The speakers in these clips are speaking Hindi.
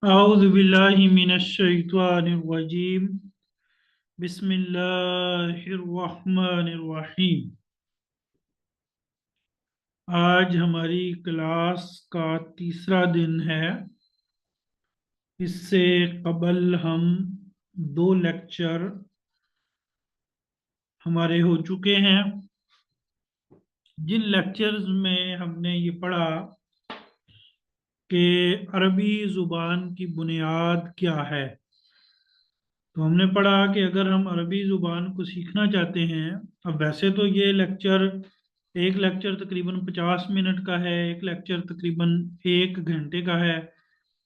अऊज़ु बिल्लाहि मिनश शैतानिर रजीम। बिस्मिल्लाहिर रहमानिर रहीम। आज हमारी क्लास का तीसरा दिन है। इससे कबल हम दो लेक्चर हमारे हो चुके हैं, जिन लेक्चर्स में हमने ये पढ़ा कि अरबी ज़ुबान की बुनियाद क्या है। तो हमने पढ़ा कि अगर हम अरबी ज़ुबान को सीखना चाहते हैं, अब वैसे तो ये लेक्चर एक लेक्चर तकरीबन 50 मिनट का है, एक लेक्चर तकरीबन 1 घंटे का है।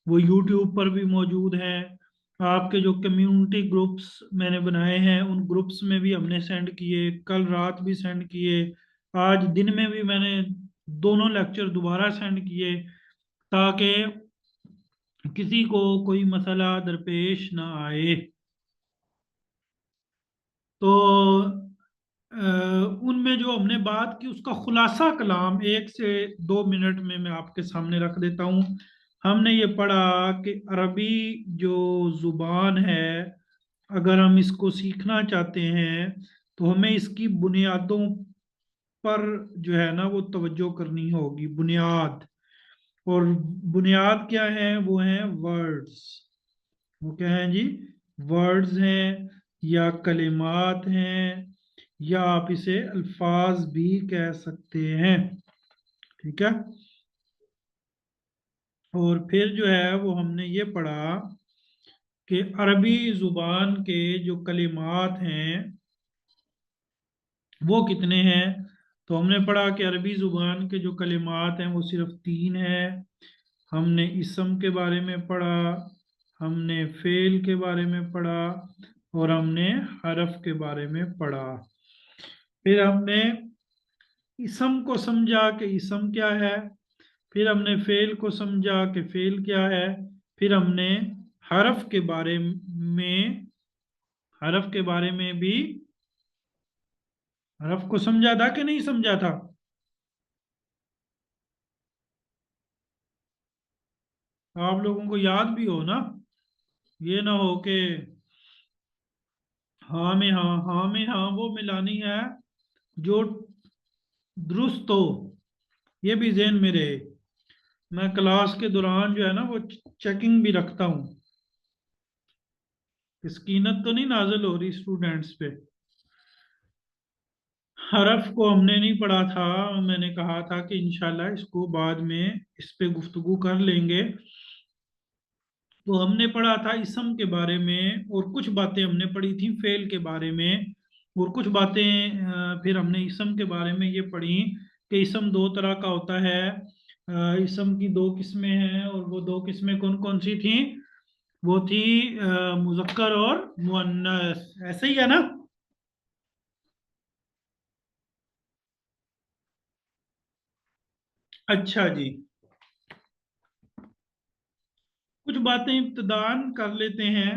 वो यूट्यूब पर भी मौजूद है। आपके जो कम्युनिटी ग्रुप्स मैंने बनाए हैं उन ग्रुप्स में भी हमने सेंड किए, कल रात भी सेंड किए, आज दिन में भी मैंने दोनों लेक्चर दोबारा सेंड किए, ताकि किसी को कोई मसला दरपेश ना आए। तो उनमें जो हमने बात की उसका खुलासा कलाम 1 से 2 मिनट में मैं आपके सामने रख देता हूँ। हमने ये पढ़ा कि अरबी जो जुबान है, अगर हम इसको सीखना चाहते हैं तो हमें इसकी बुनियादों पर जो है ना वो तवज्जो करनी होगी। बुनियाद, और बुनियाद क्या है? वो हैं वर्ड्स। वो क्या है जी? वर्ड्स हैं या कलिमात हैं, या आप इसे अल्फाज भी कह सकते हैं। ठीक है। और फिर जो है वो हमने ये पढ़ा कि अरबी जुबान के जो कलिमात हैं वो कितने हैं। तो हमने पढ़ा कि अरबी जुबान के जो कलिमात हैं वो सिर्फ 3 हैं। हमने इसम के बारे में पढ़ा, हमने फेल के बारे में पढ़ा, और हमने हरफ के बारे में पढ़ा। फिर हमने इसम को समझा कि इसम क्या है, फिर हमने फेल को समझा कि फेल क्या है, फिर हमने हरफ के बारे में हरफ के बारे में भी हरफ को समझा था कि नहीं समझा था? आप लोगों को याद भी हो ना? ये ना हो कि हाँ में हाँ, हाँ में हाँ वो मिलानी है जो दुरुस्त हो। ये भी ज़हन में रहे। मैं क्लास के दौरान जो है ना वो चेकिंग भी रखता हूँ। स्कीनत तो नहीं नाजिल हो रही स्टूडेंट्स पे? हरफ को हमने नहीं पढ़ा था। मैंने कहा था कि इंशाल्लाह इसको बाद में इस पे गुफ्तगू कर लेंगे। तो हमने पढ़ा था इसम के बारे में, और कुछ बातें हमने पढ़ी थी फेल के बारे में, और कुछ बातें फिर हमने इसम के बारे में ये पढ़ी कि इसम दो तरह का होता है। इसम की दो किस्में हैं, और वो दो किस्में कौन कौन सी थी? वो थी मुजक्कर और मुअन्नस। ऐसे ही है ना? अच्छा जी। कुछ बातें इब्तिदान कर लेते हैं।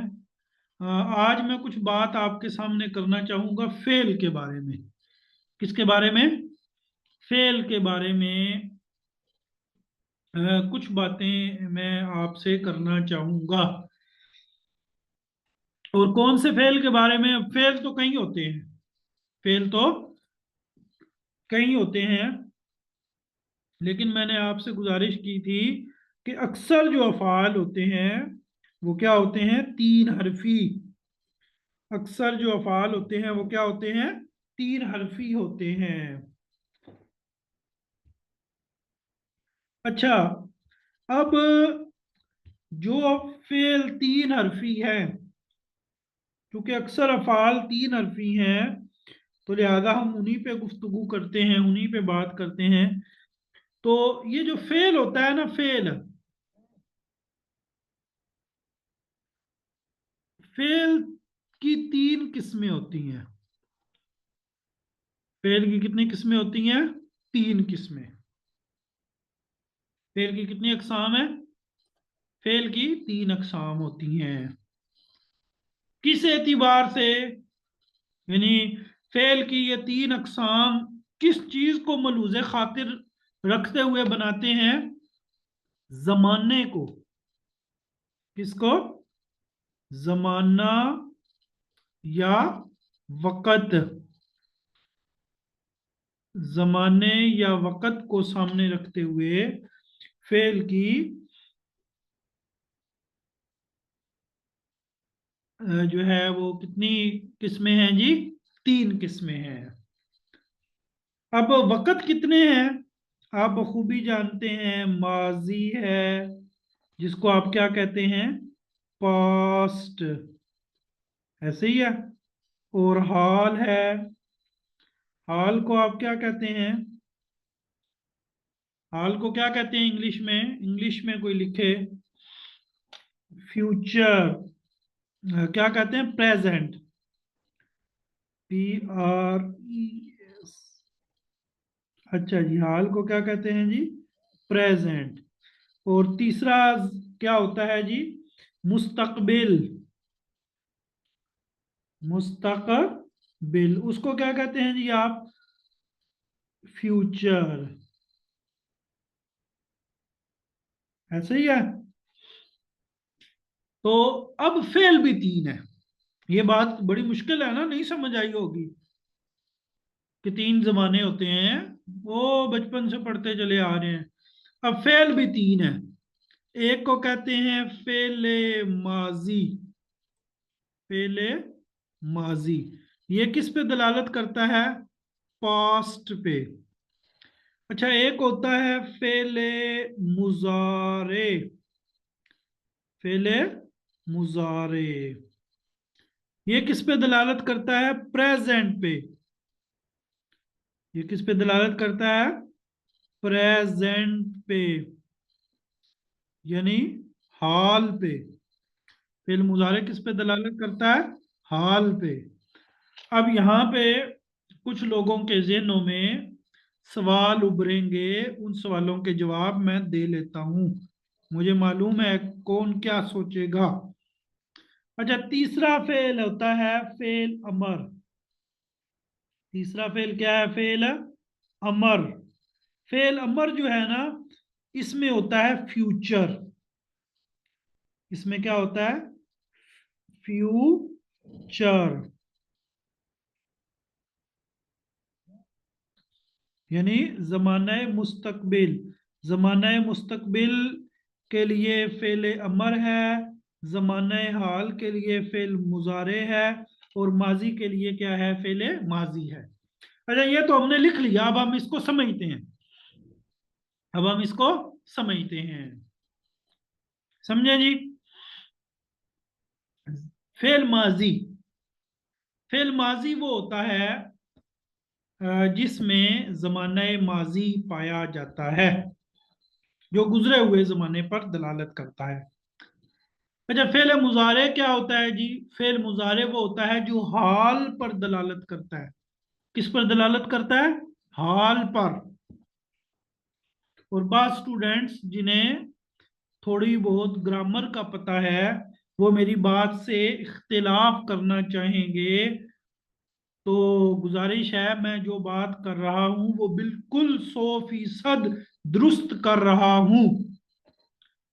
आज मैं कुछ बात आपके सामने करना चाहूंगा फेल के बारे में। किसके बारे में? फेल के बारे में। कुछ बातें मैं आपसे करना चाहूंगा। और कौन से फेल के बारे में? फेल तो कई होते हैं। फेल तो कई होते हैं, लेकिन मैंने आपसे गुजारिश की थी कि अक्सर जो अफ़ाल होते हैं वो क्या होते हैं? 3 हरफी। अक्सर जो अफ़ाल होते हैं वो क्या होते हैं? 3 हरफी होते हैं। अच्छा, अब जो फेल 3 हरफी है, क्योंकि अक्सर अफ़ाल 3 हरफी हैं, तो लिहाजा हम उन्हीं पे गुफ्तगू करते हैं, उन्हीं पे बात करते हैं। तो ये जो फेल होता है ना, फेल फेल की 3 किस्में होती हैं। फेल की कितनी किस्में होती हैं? 3 किस्में। फेल की कितनी अकसाम है? फेल की 3 अकसाम होती हैं। किस एतबार से? यानी फेल की ये 3 अकसाम किस चीज को मलूज़ खातिर रखते हुए बनाते हैं? जमाने को। किसको? जमाना या वक़्त। जमाने या वक़्त को सामने रखते हुए फेल की जो है वो कितनी किस्में हैं जी? 3 किस्में हैं। अब वक़्त कितने हैं? आप बखूबी जानते हैं, माजी है जिसको आप क्या कहते हैं? पास्ट। ऐसे ही है। और हाल है, हाल को आप क्या कहते हैं? हाल को क्या कहते हैं इंग्लिश में? इंग्लिश में कोई लिखे फ्यूचर, क्या कहते हैं? प्रेजेंट। PRES। अच्छा जी, हाल को क्या कहते हैं जी? प्रेजेंट। और तीसरा क्या होता है जी? मुस्तकबिल। मुस्तकबिल उसको क्या कहते हैं जी आप? फ्यूचर। ऐसे ही है। तो अब फेल भी 3 है। ये बात बड़ी मुश्किल है ना, नहीं समझ आई होगी कि 3 जमाने होते हैं। वो बचपन से पढ़ते चले आ रहे हैं। अब फेल भी 3 है। एक को कहते हैं फेले माजी। फेले माजी ये किस पे दलालत करता है? पास्ट पे। अच्छा, एक होता है फेले मुजारे। फेले मुजारे ये किस पे दलालत करता है? प्रेजेंट पे। ये किस पे दलालत करता है? प्रेजेंट पे, यानी हाल पे। फेल मुजारे किस पे दलालत करता है? हाल पे। अब यहाँ पे कुछ लोगों के ज़हनों में सवाल उभरेंगे, उन सवालों के जवाब मैं दे लेता हूं। मुझे मालूम है कौन क्या सोचेगा। अच्छा, तीसरा फेल होता है फेल अमर। तीसरा फेल क्या है? फेल अमर। फेल अमर जो है ना, इसमें होता है फ्यूचर। इसमें क्या होता है? फ्यूचर, यानी जमाना मुस्तकबिल। जमाना मुस्तकबिल के लिए फेल अमर है, जमाना हाल के लिए फेल मुजारे है, और माजी के लिए क्या है? फेल माजी है। अच्छा, ये तो हमने लिख लिया, अब हम इसको समझते हैं। अब हम इसको समझते हैं। समझे जी? फेल माजी। फेल माजी वो होता है जिसमें जमाना माजी पाया जाता है, जो गुजरे हुए जमाने पर दलालत करता है। अच्छा, फेल मुजारे क्या होता है जी? फेल मुजारे वो होता है जो हाल पर दलालत करता है। किस पर दलालत करता है? हाल पर। और बाद स्टूडेंट्स जिन्हें थोड़ी बहुत ग्रामर का पता है, वो मेरी बात से इख्तिलाफ करना चाहेंगे। तो गुजारिश है, मैं जो बात कर रहा हूं वो बिल्कुल 100% दुरुस्त कर रहा हूं।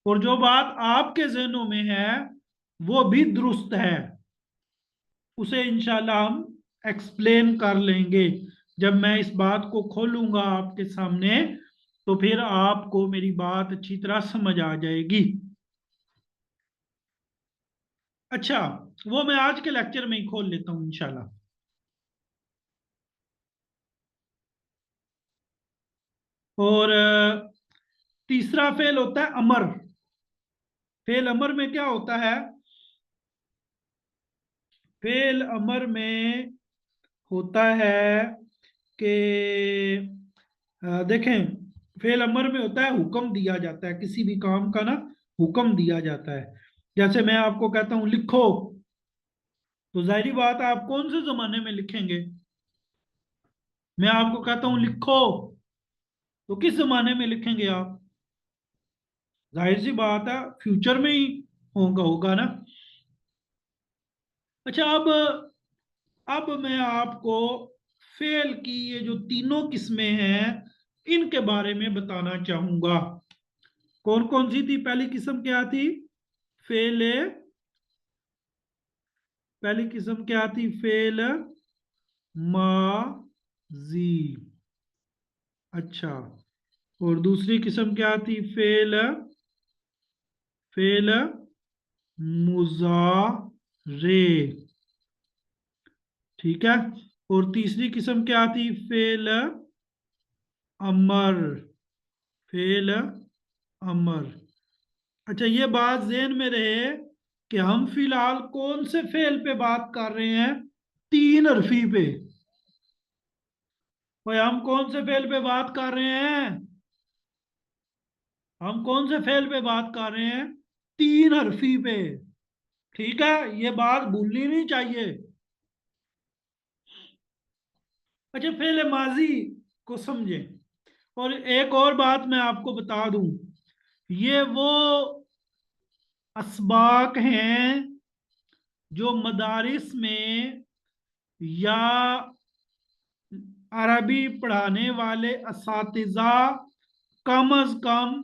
और जो बात आपके जहनों में है वो भी दुरुस्त है। उसे इंशाल्लाह हम एक्सप्लेन कर लेंगे। जब मैं इस बात को खोलूंगा आपके सामने, तो फिर आपको मेरी बात अच्छी तरह समझ आ जाएगी। अच्छा, वो मैं आज के लेक्चर में ही खोल लेता हूं इंशाल्लाह। और तीसरा फेल होता है अमर। फेल अमर में क्या होता है? फेल अमर में होता है कि देखें, फेल अमर में होता है हुक्म दिया जाता है, किसी भी काम का ना हुक्म दिया जाता है। जैसे मैं आपको कहता हूं लिखो, तो जाहिर बात है आप कौन से जमाने में लिखेंगे? मैं आपको कहता हूं लिखो, तो किस जमाने में लिखेंगे आप? जाहिर सी बात है फ्यूचर में ही होगा होगा ना। अच्छा, अब मैं आपको फेल की ये जो तीनों किस्में हैं इनके बारे में बताना चाहूंगा। कौन कौन सी थी? पहली किस्म क्या थी? फेले, पहली किस्म क्या थी? फेल माजी। अच्छा, और दूसरी किस्म क्या थी? फेल, फेल मुजारे। ठीक है। और तीसरी किस्म क्या थी? फेल अमर, फेल अमर। अच्छा, ये बात ज़हन में रहे कि हम फिलहाल कौन से फेल पे बात कर रहे हैं? तीन हरफी पे। भाई हम कौन से फेल पे बात कर रहे हैं? हम कौन से फेल पे बात कर रहे हैं? तीन हरफी पे। ठीक है, ये बात भूलनी नहीं चाहिए। अच्छा, फेल माजी को समझें। और एक और बात मैं आपको बता दूं, ये वो असबाक हैं जो मदारिस में या अरबी पढ़ाने वाले असातिज़ा कम अज कम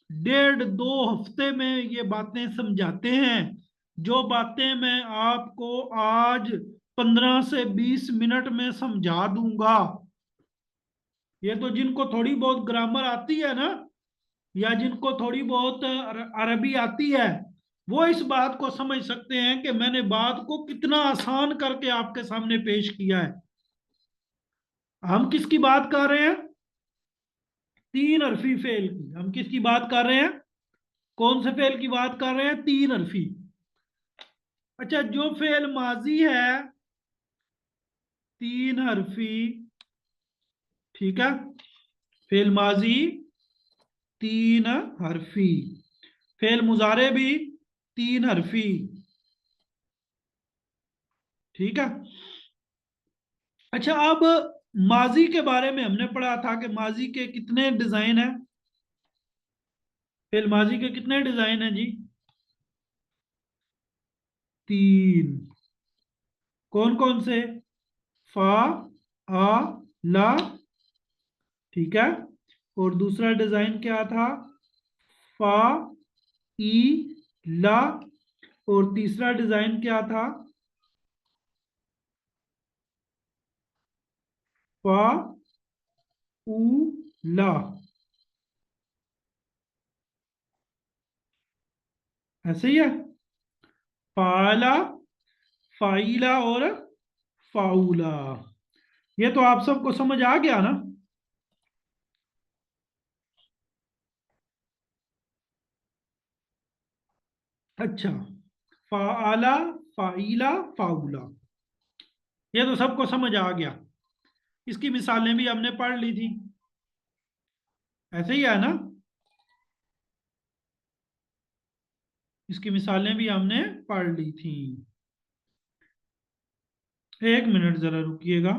1.5-2 हफ्ते में ये बातें समझाते हैं। जो बातें मैं आपको आज 15 से 20 मिनट में समझा दूंगा, ये तो जिनको थोड़ी बहुत ग्रामर आती है ना, या जिनको थोड़ी बहुत अरबी आती है, वो इस बात को समझ सकते हैं कि मैंने बात को कितना आसान करके आपके सामने पेश किया है। हम किसकी बात कर रहे हैं? तीन हरफी फेल की। हम किसकी बात कर रहे हैं? कौन से फेल की बात कर रहे हैं? तीन हरफी। अच्छा, जो फेल माजी है तीन हरफी, ठीक है, फेल माजी तीन हरफी, फेल मुजारे भी तीन हरफी। ठीक है। अच्छा, अब माजी के बारे में हमने पढ़ा था कि माजी के कितने डिजाइन हैं? फेल माजी के कितने डिजाइन हैं जी? तीन। कौन कौन से? फा, आ, ला। ठीक है। और दूसरा डिजाइन क्या था? फा, ई, ला। और तीसरा डिजाइन क्या था? फा, ऊ, ला। ऐसे ही है। फाला, फाइला और फाउला। ये तो आप सबको समझ आ गया ना? अच्छा, फाला, फाइला, फाउला, ये तो सबको समझ आ गया। इसकी मिसालें भी हमने पढ़ ली थी। ऐसे ही है ना? इसकी मिसालें भी हमने पढ़ ली थी। एक मिनट जरा रुकिएगा।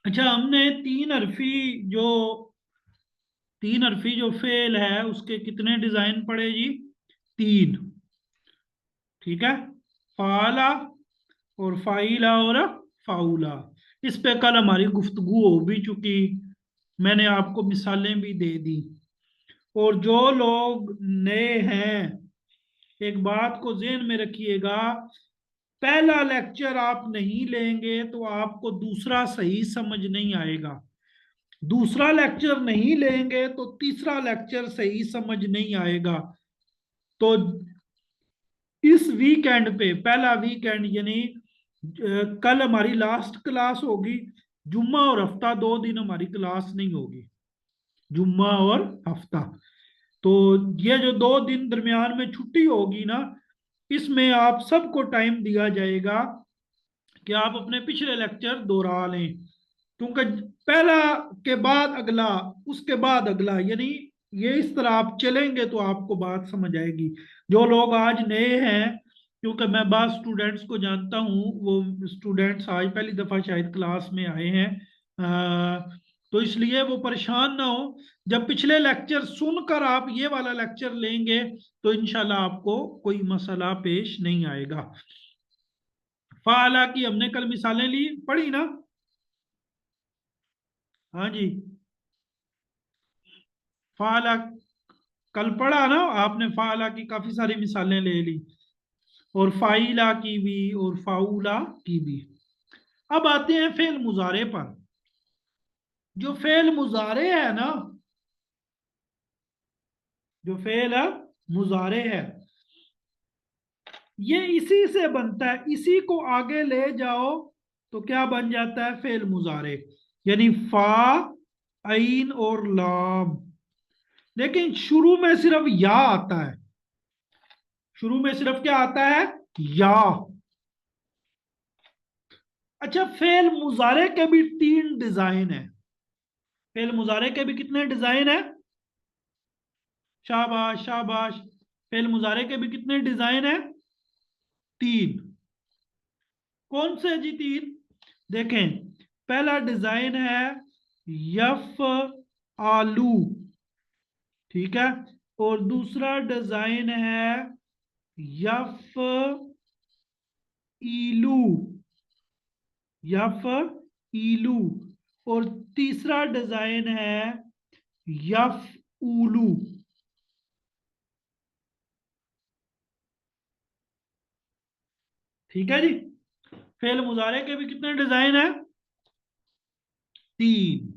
अच्छा, हमने जो तीन हरफी जो फेल है उसके कितने डिजाइन पढ़े जी? तीन। ठीक है। फाला और फाइला और फाउला। इस पे कल हमारी गुफ्तगू हो भी चुकी, मैंने आपको मिसालें भी दे दी। और जो लोग नए हैं, एक बात को ज़हन में रखिएगा, पहला लेक्चर आप नहीं लेंगे तो आपको दूसरा सही समझ नहीं आएगा। दूसरा लेक्चर नहीं लेंगे तो तीसरा लेक्चर सही समझ नहीं आएगा। तो इस वीकेंड पे, पहला वीकेंड यानी कल हमारी लास्ट क्लास होगी। जुम्मा और हफ्ता 2 दिन हमारी क्लास नहीं होगी, जुम्मा और हफ्ता। तो ये जो 2 दिन दरमियान में छुट्टी होगी ना, इसमें आप सबको टाइम दिया जाएगा कि आप अपने पिछले लेक्चर दोहरा लें। क्योंकि पहला के बाद अगला, उसके बाद अगला, यानी ये इस तरह आप चलेंगे तो आपको बात समझ आएगी। जो लोग आज नए हैं, क्योंकि मैं बाद स्टूडेंट्स को जानता हूँ, वो स्टूडेंट्स आज पहली दफ़ा शायद क्लास में आए हैं, तो इसलिए वो परेशान ना हो। जब पिछले लेक्चर सुनकर आप ये वाला लेक्चर लेंगे तो इंशाल्लाह आपको कोई मसला पेश नहीं आएगा। फाला की हमने कल मिसालें ली, पढ़ी ना? हाँ जी। फाला कल पढ़ा ना आपने, फाला की काफी सारी मिसालें ले ली, और फाइला की भी और फाउला की भी। अब आते हैं फेल मुजारे पर। जो फेल मुजारे है ना, जो फेल मुजारे है, ये इसी से बनता है, इसी को आगे ले जाओ तो क्या बन जाता है? फेल मुजारे। यानी फा, आइन और लाम। लेकिन शुरू में सिर्फ या आता है, शुरू में सिर्फ क्या आता है? या। अच्छा, फेल मुजारे के भी 3 डिजाइन है। फेल मुजारे के भी कितने डिजाइन है? शाबाश शाबाश। फेल मुजारे के भी कितने डिजाइन है? 3। कौन से जी 3? देखें, पहला डिजाइन है यफ आलू, ठीक है। और दूसरा डिजाइन है यफ ईलू, यफ ईलू। और तीसरा डिजाइन है यफ उलू। ठीक है जी। फेल मुजारे के भी कितने डिजाइन है? 3।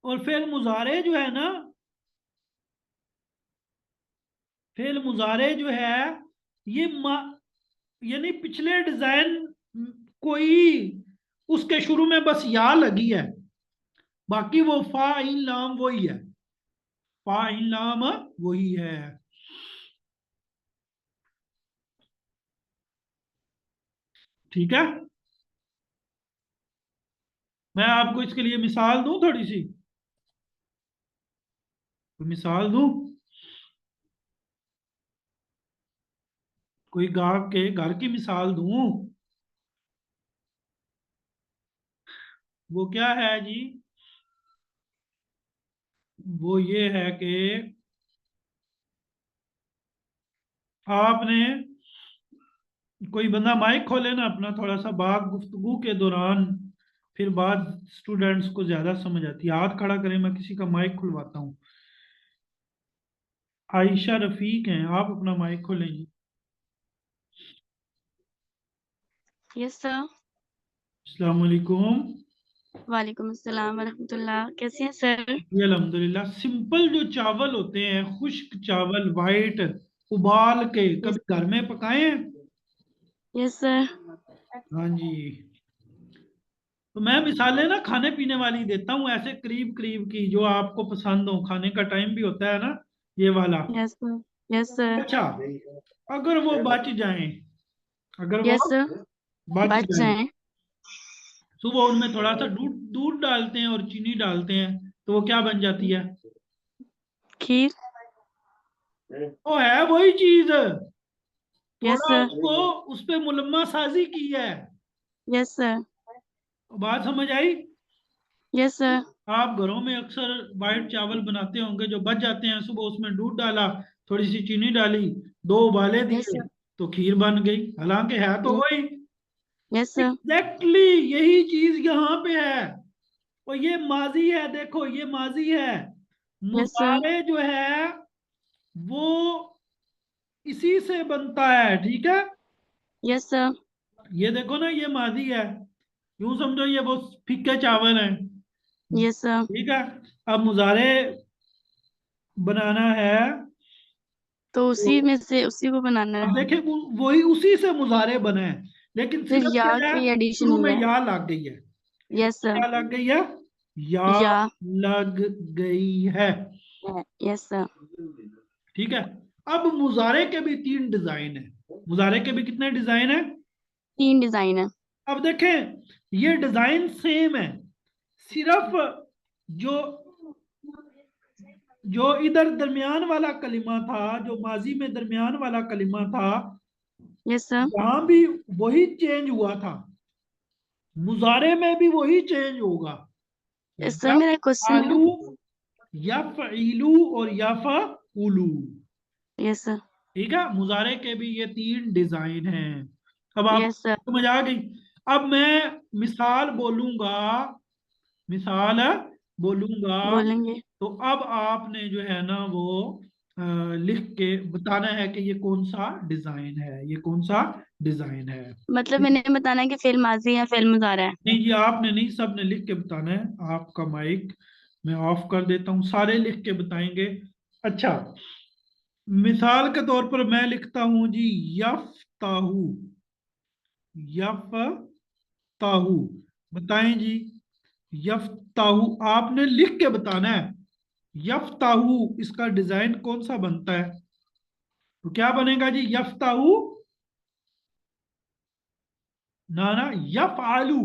और फेल मुजारे जो है ना, फेल मुजारे जो है ये यानी पिछले डिजाइन कोई उसके शुरू में बस या लगी है, बाकी वो फा इन लाम वही है, फा इन लाम वही है। ठीक है, मैं आपको इसके लिए मिसाल दूं थोड़ी सी, कोई मिसाल दूं? कोई गांव के घर की मिसाल दूं? वो क्या है जी? वो ये है कि आपने, कोई बंदा माइक खोले ना अपना, थोड़ा सा बात गुफ्तगू के दौरान, फिर बात स्टूडेंट्स को ज्यादा समझ आती है। हाथ खड़ा करें, मैं किसी का माइक खुलवाता हूँ। आयशा रफीक हैं, आप अपना माइक खोलेंगे। Yes sir. अस्सलाम वालेकुम। वालेकुम अस्सलाम वरहमतुल्लाह। कैसे हैं सर? जी अल्हम्दुलिल्लाह। सिंपल जो चावल होते हैं, खुश्क चावल, वाइट, उबाल के यस। कभी घर में पकाए हैं? Yes sir. हाँ जी। तो मैं मिसालें ना खाने पीने वाली देता हूँ, ऐसे करीब करीब की, जो आपको पसंद हो। खाने का टाइम भी होता है ना, ये वाला। Yes sir. Yes sir. अच्छा, अगर वो बच जाएं, अगर वो यस सर। बच बच जाएं, जाएं। सुबह उनमें थोड़ा सा दूध दूध डालते हैं और चीनी डालते हैं, तो वो क्या बन जाती है? खीर। वो है वही चीज, यस थोड़ा सर। उसको उस पे मुलम्मा साजी की है। Yes sir. बात समझ आई? Yes sir. आप घरों में अक्सर वाइट चावल बनाते होंगे जो बच जाते हैं, सुबह उसमें दूध डाला, थोड़ी सी चीनी डाली, 2 उबाले यस दिए, सर। तो खीर बन गई। हालांकि है तो वही। Yes sir. एग्जैक्टली यही चीज यहाँ पे है। और ये माजी है, देखो ये माजी है। Yes sir. मुजारे जो है वो इसी से बनता है, ठीक है। Yes sir. ये देखो ना, ये माजी है, यूं समझो ये वो फीके चावल हैं, यस सर। ठीक है। अब मुजारे बनाना है, तो तो उसी में से उसी को बनाना है। अब देखें वही उसी से मुजारे बने हैं, लेकिन फिर सिर्फ या क्या है, की एडिशन शुरू हुई में है। या लग गई है। Yes sir. क्या लग गई है? या या लग गई है, है। Yes sir. ठीक है। अब मुजारे के भी 3 डिजाइन है। मुजारे के भी कितने डिजाइन है? 3 डिजाइन है। अब देखें, ये डिजाइन सेम है, सिर्फ जो जो इधर दरमियान वाला कलिमा था, जो माजी में दरमियान वाला कलिमा था, यस सर। यहां भी वही चेंज हुआ था, मुजारे में भी वही चेंज होगा। यस सर, यफ मेरा क्वेश्चन है। आलू, यफईलू और यफउलू। Yes sir. ठीक है, मुजारे के भी ये 3 डिजाइन हैं। अब आप यस सर। समझ आ गई? अब मैं मिसाल बोलूंगा मिसाल बोलूंगा बोलेंगे। तो अब आपने जो है ना वो लिख के बताना है कि ये कौन सा डिजाइन है, ये कौन सा डिजाइन है। मतलब मैंने बताना है कि फेल माजी है, फेल मुजारा है। नहीं जी, आपने नहीं, सबने लिख के बताना है। आपका माइक मैं ऑफ कर देता हूँ, सारे लिख के बताएंगे। अच्छा, मिसाल के तौर पर मैं लिखता हूं जी, यफ्ताहू। यफ्ताहू, बताएं जी। यफ्ताहू आपने लिख के बताना है। यफ्ताहू इसका डिजाइन कौन सा बनता है? तो क्या बनेगा जी? यफ्ताहू, ना ना, यफआलू।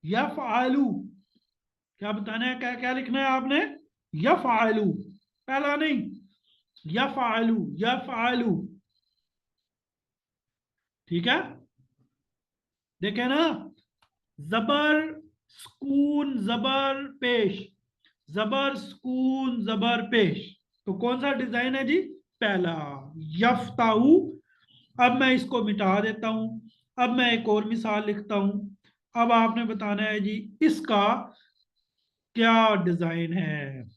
यफआलू, क्या बताना है, क्या क्या लिखना है आपने? यफआलू, पहला नहीं, यफआलू, यफआलू। ठीक है, देखे ना, जबर सुकून जबर पेश, जबर सुकून जबर पेश। तो कौन सा डिजाइन है जी? पहला, यफ्ताहू। अब मैं इसको मिटा देता हूं, अब मैं एक और मिसाल लिखता हूं। अब आपने बताना है जी इसका क्या डिजाइन है।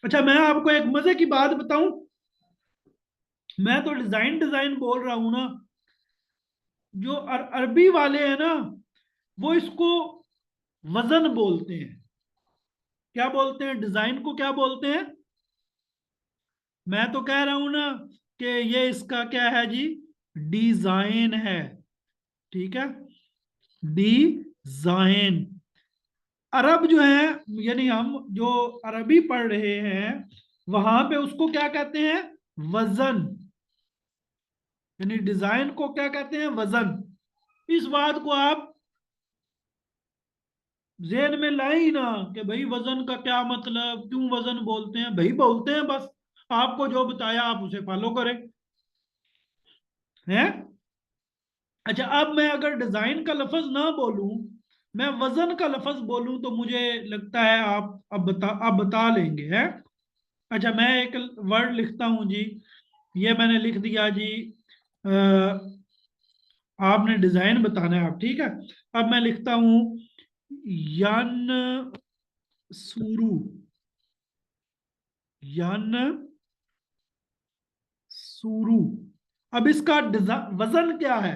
अच्छा, मैं आपको एक मजे की बात बताऊं, मैं तो डिजाइन डिजाइन बोल रहा हूं ना, जो अरबी वाले हैं ना, वो इसको वजन बोलते हैं। क्या बोलते हैं? डिजाइन को क्या बोलते हैं? मैं तो कह रहा हूं ना कि ये इसका क्या है जी? डिजाइन है। ठीक है, डिजाइन। अरब जो है, यानी हम जो अरबी पढ़ रहे हैं, वहां पे उसको क्या कहते हैं? वजन। यानी डिजाइन को क्या कहते हैं? वजन। इस बात को आप जेहन में लाए ही ना, कि भाई वजन का क्या मतलब, क्यों वजन बोलते हैं? भाई बोलते हैं बस, आपको जो बताया आप उसे फॉलो करें। हैं? अच्छा, अब मैं अगर डिजाइन का लफज ना बोलूं, मैं वजन का लफज बोलूं, तो मुझे लगता है आप अब बता लेंगे, हैं? अच्छा, मैं एक वर्ड लिखता हूं जी, ये मैंने लिख दिया जी। अ, आपने डिजाइन बताना है आप, ठीक है। अब मैं लिखता हूं यन सुरु। यन सुरु। अब इसका वजन क्या है?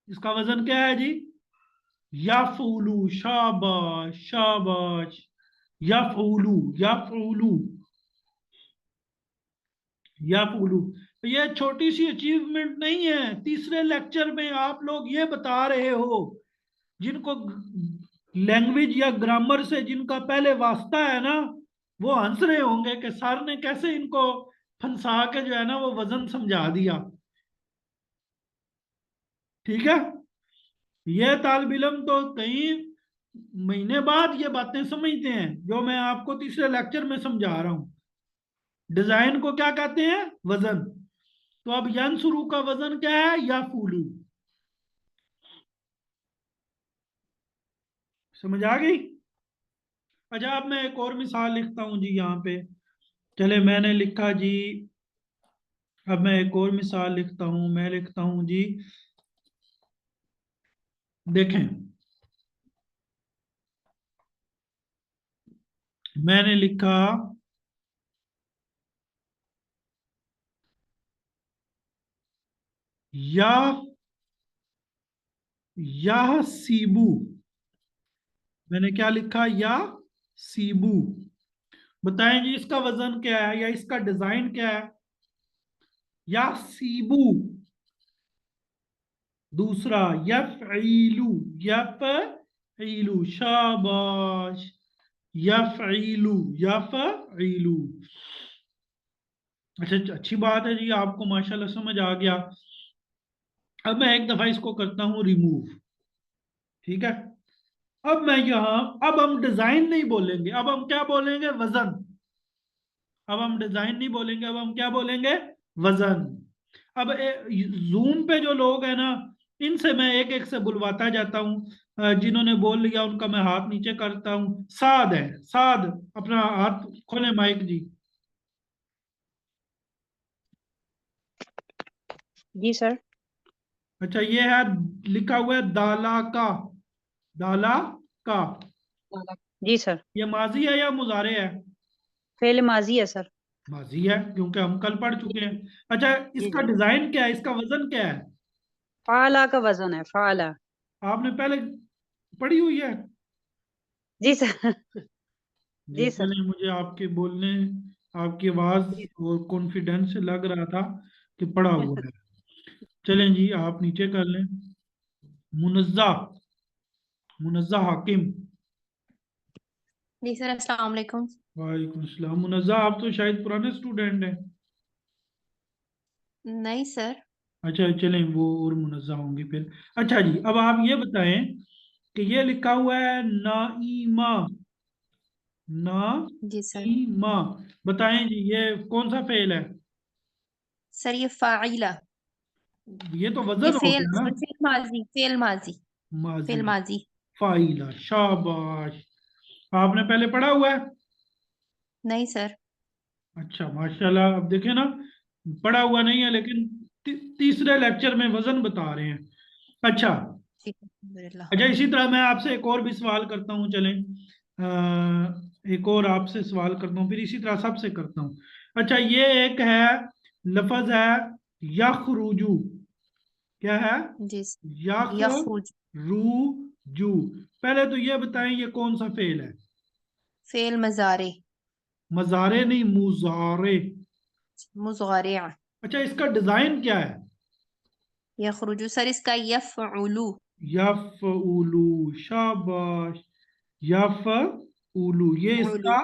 इसका वजन क्या है जी? याफूलू, शाबाश शाबाश। याफूलू, याफूलू, याफूलू। तो ये छोटी सी अचीवमेंट नहीं है, तीसरे लेक्चर में आप लोग ये बता रहे हो, जिनको लैंग्वेज या ग्रामर से जिनका पहले वास्ता है ना, वो हंस रहे होंगे कि सर ने कैसे इनको फंसा के जो है ना वो वजन समझा दिया। ठीक है, ये तालिब इल्म तो कई महीने बाद ये बातें समझते हैं जो मैं आपको तीसरे लेक्चर में समझा रहा हूं। डिजाइन को क्या कहते हैं? वजन। तो अब यंसुरु का वजन क्या है? या फूलू। समझ आ गई? अच्छा, अब मैं एक और मिसाल लिखता हूं जी यहाँ पे। चले, मैंने लिखा जी, अब मैं एक और मिसाल लिखता हूं, मैं लिखता हूं जी, देखें, मैंने लिखा या, या सीबू। मैंने क्या लिखा? या सीबू। बताएं जी इसका वजन क्या है या इसका डिजाइन क्या है? या सीबू। दूसरा, यफ़ईलू। यफ़ईलू, शाबाश। यफ़ईलू, यफ़ईलू। अच्छा, अच्छी बात है जी, आपको माशाल्लाह समझ आ गया। अब मैं एक दफा इसको करता हूं रिमूव। ठीक है, अब मैं यहां, अब हम डिजाइन नहीं बोलेंगे, अब हम क्या बोलेंगे? वजन। अब हम डिजाइन नहीं बोलेंगे, अब हम क्या बोलेंगे? वजन। अब जूम पे जो लोग हैं ना, इनसे मैं एक एक से बुलवाता जाता हूँ। जिन्होंने बोल लिया उनका मैं हाथ नीचे करता हूँ। साद है, साद, अपना हाथ खोले माइक जी। जी सर। अच्छा, ये है, लिखा हुआ है दाला का। दाला का, जी सर। ये माजी है या मुजारे है? फेल माजी है सर। माजी है, क्योंकि हम कल पढ़ चुके हैं। अच्छा, जी इसका जी। डिजाइन क्या है, इसका वजन क्या है? फाला का वजन है, फाला। आपने पहले पढ़ी हुई है? जी सर। जी, जी सर। चलिए, मुझे आपके बोलने, आपकी आवाज जी और कॉन्फिडेंस से लग रहा था कि पढ़ा हुआ है। चलें जी, आप नीचे कर लें। मुनज़्ज़ा, मुनज़्ज़ा हाकिम। जी सर, अस्सलाम वालेकुम। वालेकुम सलाम। मुनज़्ज़ा, आप तो शायद पुराने स्टूडेंट हैं। नहीं सर। अच्छा, चलें, वो और मुनज़्ज़ा होंगे फिर। अच्छा जी, अब आप ये बताएं कि ये लिखा हुआ है नाइमा, जी सर। नाइमा, बताएं जी, ये कौन सा फेल है? सर ये फाइला, ये तो ये वजन हो फेल गया ना। फेल माजी, फेल माजी, माजी, फेल माजी। फाइला, शाबाश। आपने पहले पढ़ा हुआ है? नहीं सर। अच्छा, माशाल्लाह। अब देखें ना, पढ़ा हुआ नहीं है लेकिन तीसरे लेक्चर में वजन बता रहे हैं। अच्छा। जी अल्हम्दुलिल्लाह। अच्छा, इसी तरह मैं आपसे एक और भी सवाल करता हूँ, चलें। एक और आपसे सवाल करता हूँ, फिर इसी तरह सबसे करता हूँ। अच्छा, ये एक है, लफज है यखरुजू। क्या है? जी सर। यखरुज, यखरुजू। पहले तो ये बताएं, ये कौन सा फेल है? फेल मजारे, मजारे नहीं, मुजारे। मुज़ारिअ। अच्छा, इसका डिजाइन क्या है? यखरुजु सर, इसका यफ़उलु। यफउलू, शाबाश। यफउलू, ये उलु, इसका,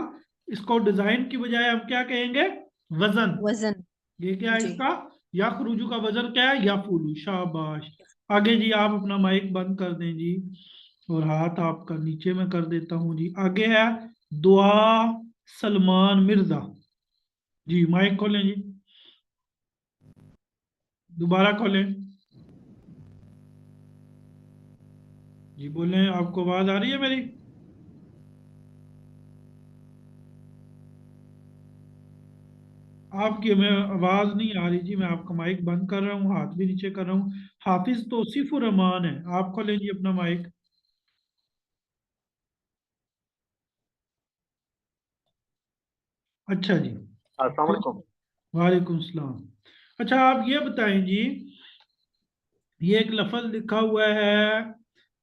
इसको डिजाइन की बजाय हम क्या कहेंगे? वजन। वजन। ये क्या है जी। इसका? यखरुजू का वजन क्या है? यफउलू, शाबाश। आगे जी, आप अपना माइक बंद कर दें जी, और हाथ आपका नीचे में कर देता हूं जी। आगे है दुआ सलमान मिर्जा। जी, माइक खोलें जी, दोबारा खोलें। जी, बोलें, आपको आवाज आ रही है मेरी? आपकी हमें आवाज नहीं आ रही जी। मैं आपका माइक बंद कर रहा हूँ, हाथ भी नीचे कर रहा हूँ। हाफिज तौसीफुर रहमान है, आप खोलें जी अपना माइक। अच्छा जी। अस्सलाम वालेकुम। वालेकुम सलाम। अच्छा, आप ये बताएं जी, ये एक लफ्ज लिखा हुआ है,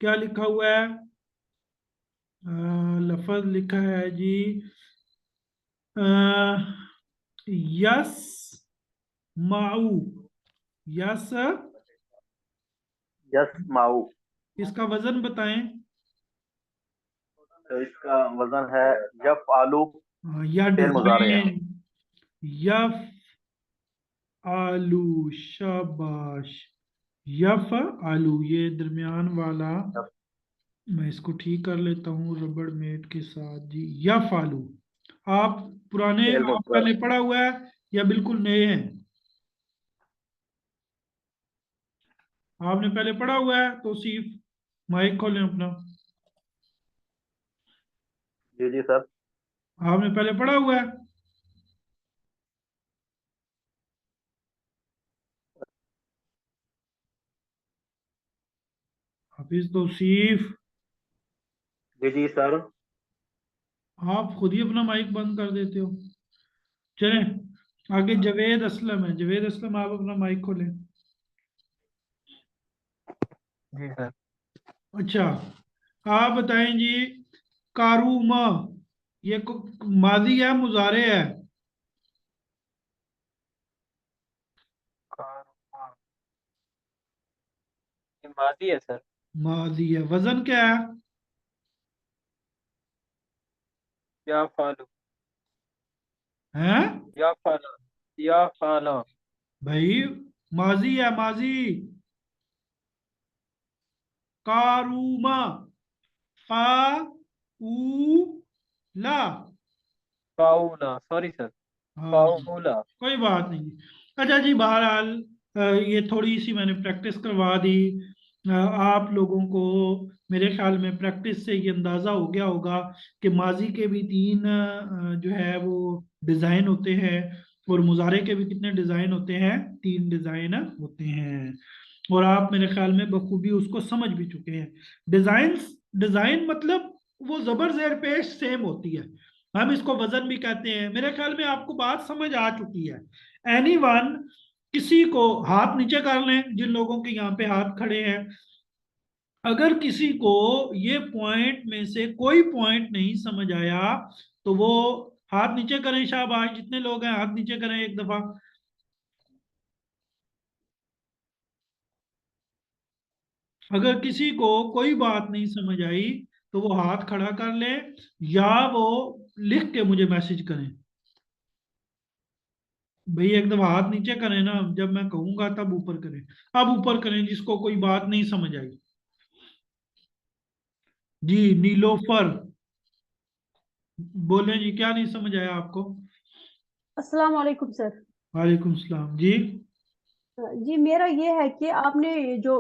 क्या लिखा हुआ है? लफ्ज लिखा है जी, अ, यस माऊ, यस। यस माऊ। इसका वजन बताएं। तो इसका वजन है यफ आलू, या फेल मुजारे है। डिजाइन, यफ आलू, शाबाश। यफ आलू, ये दरमियान वाला, यफ मैं इसको ठीक कर लेता हूँ रबड़ मेट के साथ जी। यफ आलू। आप पुराने, फेल आप पहले मुजारे। पढ़ा हुआ है या बिल्कुल नए हैं? आपने पहले पढ़ा हुआ है तो सिर्फ माइक खोलें अपना। जी जी सर। आपने पहले पढ़ा हुआ है? हाफिज तौसीफ, जी जी सर। आप खुद ही अपना माइक बंद कर देते हो। चलें, आगे जवेद असलम है। जवेद असलम, आप अपना माइक खोलें। जी सर। अच्छा, आप बताएं जी, कारूमा, ये माजी है, मुजारे है? हाँ, ये मादी है सर। माजी है, वजन क्या है? या फालू। हैं या फाला। या फाला। भाई, माजी है, माजी। कारूमा, का ऊ ला। फाउला, सॉरी सर। हाँ जी, फाउला। कोई बात नहीं। अच्छा जी, बहरहाल, ये थोड़ी सी मैंने प्रैक्टिस करवा दी। आप लोगों को मेरे ख्याल में प्रैक्टिस से ये अंदाज़ा हो गया होगा कि माजी के भी तीन जो है वो डिज़ाइन होते हैं। और मुजारे के भी कितने डिजाइन होते हैं? 3 डिजाइन होते हैं। और आप मेरे ख्याल में बखूबी उसको समझ भी चुके हैं। डिजाइन मतलब वो जबर जेर पेश सेम होती है। हम इसको वजन भी कहते हैं। मेरे ख्याल में आपको बात समझ आ चुकी है। एनीवन, किसी को हाथ नीचे कर लें, जिन लोगों के यहाँ पे हाथ खड़े हैं, अगर किसी को ये पॉइंट में से कोई पॉइंट नहीं समझ आया तो वो हाथ नीचे करें। शाबाश, जितने लोग हैं हाथ नीचे करें एक दफा। अगर किसी को कोई बात नहीं समझ आई तो वो हाथ खड़ा कर ले, या वो लिख के मुझे मैसेज करें। भाई एक दफा हाथ नीचे करें ना, जब मैं कहूंगा तब ऊपर करें। अब ऊपर करें जिसको कोई बात नहीं समझ आई। जी नीलोफर, बोले जी, क्या नहीं समझ आया आपको? अस्सलाम वालेकुम सर। वालेकुम सलाम जी। जी मेरा ये है कि आपने जो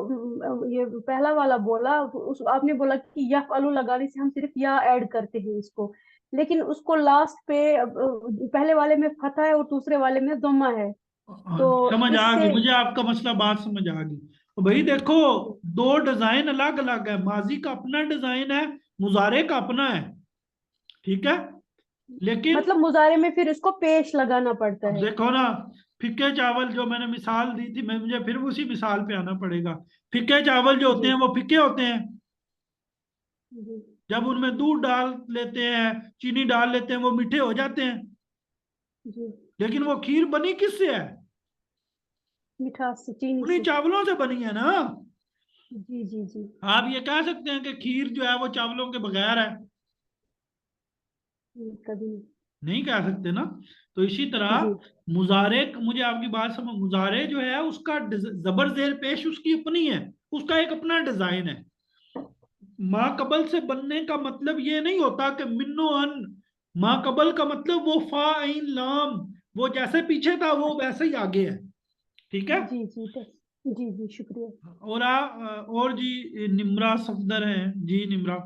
ये पहला वाला बोला, उस आपने बोला कि यफ अलू लगाने से हम सिर्फ या ऐड करते हैं इसको, लेकिन उसको लास्ट पे पहले वाले में फतह है और दूसरे वाले में दम्मा है, तो समझ आ गई इससे मुझे आपका मसला, बात समझ आ गई। तो भाई देखो, 2 डिजाइन अलग अलग है। माजी का अपना डिजाइन है, मुजारे का अपना है, ठीक है। लेकिन मतलब मुजारे में फिर इसको पेश लगाना पड़ता अब है। देखो ना, फिक्के चावल जो मैंने मिसाल दी थी, मैं मुझे फिर उसी मिसाल पे आना पड़ेगा। फिक्के चावल जो होते जी हैं वो फिक्के होते हैं। जी जब उनमें दूध डाल लेते हैं, चीनी डाल लेते हैं, वो मीठे हो जाते हैं। जी। लेकिन वो खीर बनी किससे है? मिठास से, चीनी उन्हीं से। चावलों से बनी है ना। जी जी जी। आप ये कह सकते हैं कि खीर जो है वो चावलों के बगैर है? कभी नहीं। नहीं कह सकते ना। तो इसी तरह जी मुजारे, मुझे आपकी बात समझ, मुजारे जो है उसका जबर जेर पेश उसकी अपनी है, उसका एक अपना डिजाइन है। माँ कबल से बनने का मतलब ये नहीं होता कि मिन्नो अन। माँ कबल का मतलब वो फा इन लाम, वो जैसे पीछे था वो वैसे ही आगे है, ठीक है। जी जी जी जी, शुक्रिया। और जी निम्रा सफदर है जी, निम्रा।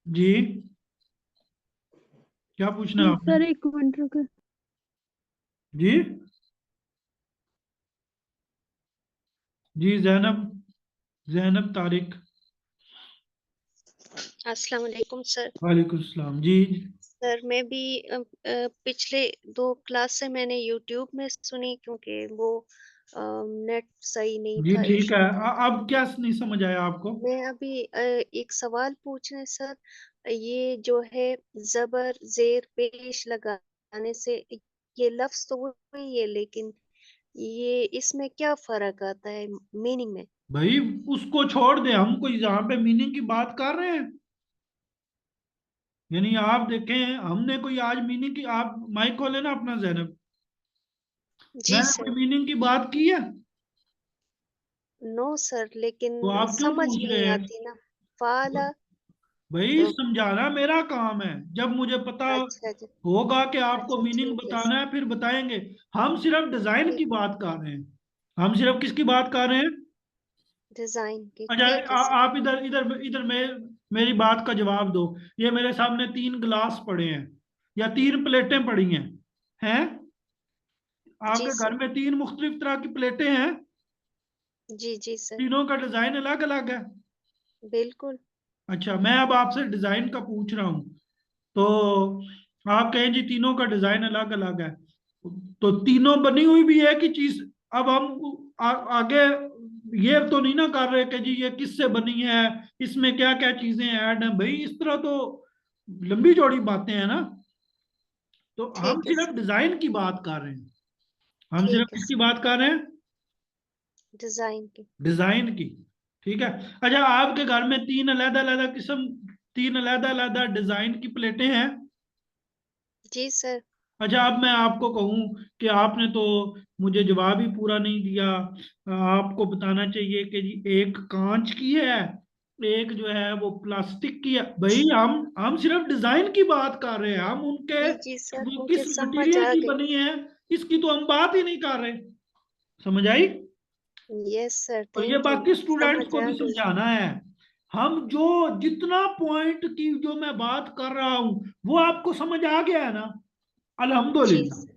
जी क्या पूछना है आपने? सर एक मिनट रुको। जी जी जैनब, जैनब तारिक। अस्सलाम वालेकुम सर। वालेकुम सलाम जी। सर मैं भी पिछले 2 क्लास से मैंने यूट्यूब में सुनी, क्योंकि वो नेट सही नहीं जी था, ठीक है। इशू था। अब क्या नहीं समझ आया आपको? मैं अभी एक सवाल पूछना है सर। ये जो है जबर जेर पेश लगाने से, ये लफ्ज तो वही है, लेकिन ये इसमें क्या फर्क आता है मीनिंग में? भाई उसको छोड़ दे, हम कोई यहाँ पे मीनिंग की बात कर रहे हैं। यानी आप देखें, हमने कोई आज मीनिंग की, आप माइक खोले ना अपना जैनब, जी मैंने कोई सर। मीनिंग की बात की है? नो सर, लेकिन तो आप क्यों समझ पूछ रहे नहीं हैं? आती ना। फाला। भाई अ, समझाना मेरा काम है। जब मुझे पता अच्छा जी। होगा कि आपको अच्छा मीनिंग ठीक है बताना है फिर बताएंगे। हम सिर्फ डिजाइन की ठीक। बात कर रहे हैं। हम सिर्फ किसकी बात कर रहे हैं? डिजाइन की, अच्छा, ठीक है सर। आप इधर इधर इधर मेरी बात का जवाब दो। ये मेरे सामने 3 गिलास पड़े हैं या 3 प्लेटें पड़ी हैं? जी आपके घर सर। में 3 मुख्तलिफ तरह की प्लेटें हैं। जी जी सर। तीनों का डिजाइन अलग अलग है। बिल्कुल। अच्छा, मैं अब आपसे डिजाइन का पूछ रहा हूँ। तो आप कहें जी तीनों का डिजाइन अलग अलग है, तो तीनों बनी हुई भी है कि चीज। अब हम आगे ये तो नहीं ना कर रहे कि जी ये किससे बनी है, इसमें क्या क्या चीजें ऐड हैं। भाई इस तरह तो लंबी चौड़ी बातें हैं ना। तो हम ठीक है सिर्फ सर। डिजाइन की बात कर रहे हैं। हम सिर्फ ठीक है किसकी सर। बात कर रहे हैं? डिजाइन की। डिजाइन की, ठीक है। अच्छा, आपके घर में 3 अलग अलग किस्म, 3 अलग अलग डिजाइन की प्लेटें हैं। जी सर। अच्छा, अब मैं आपको कहूं कि आपने तो मुझे जवाब ही पूरा नहीं दिया। आपको बताना चाहिए कि जी एक कांच की है, एक जो है वो प्लास्टिक की है। भाई हम सिर्फ डिजाइन की बात कर रहे हैं। हम उनके जी जी सर, वो मुझे किस समझ मटेरियल आ की गई। बनी है, इसकी तो हम बात ही नहीं कर रहे। समझ आई? यस सर, और ये थैंक यू। बाकी स्टूडेंट्स समझ को आ भी गई। समझाना है हम जो जितना पॉइंट की जो मैं बात कर रहा हूं वो आपको समझ आ गया है ना? जी अल्हम्दुलिल्लाह। सर।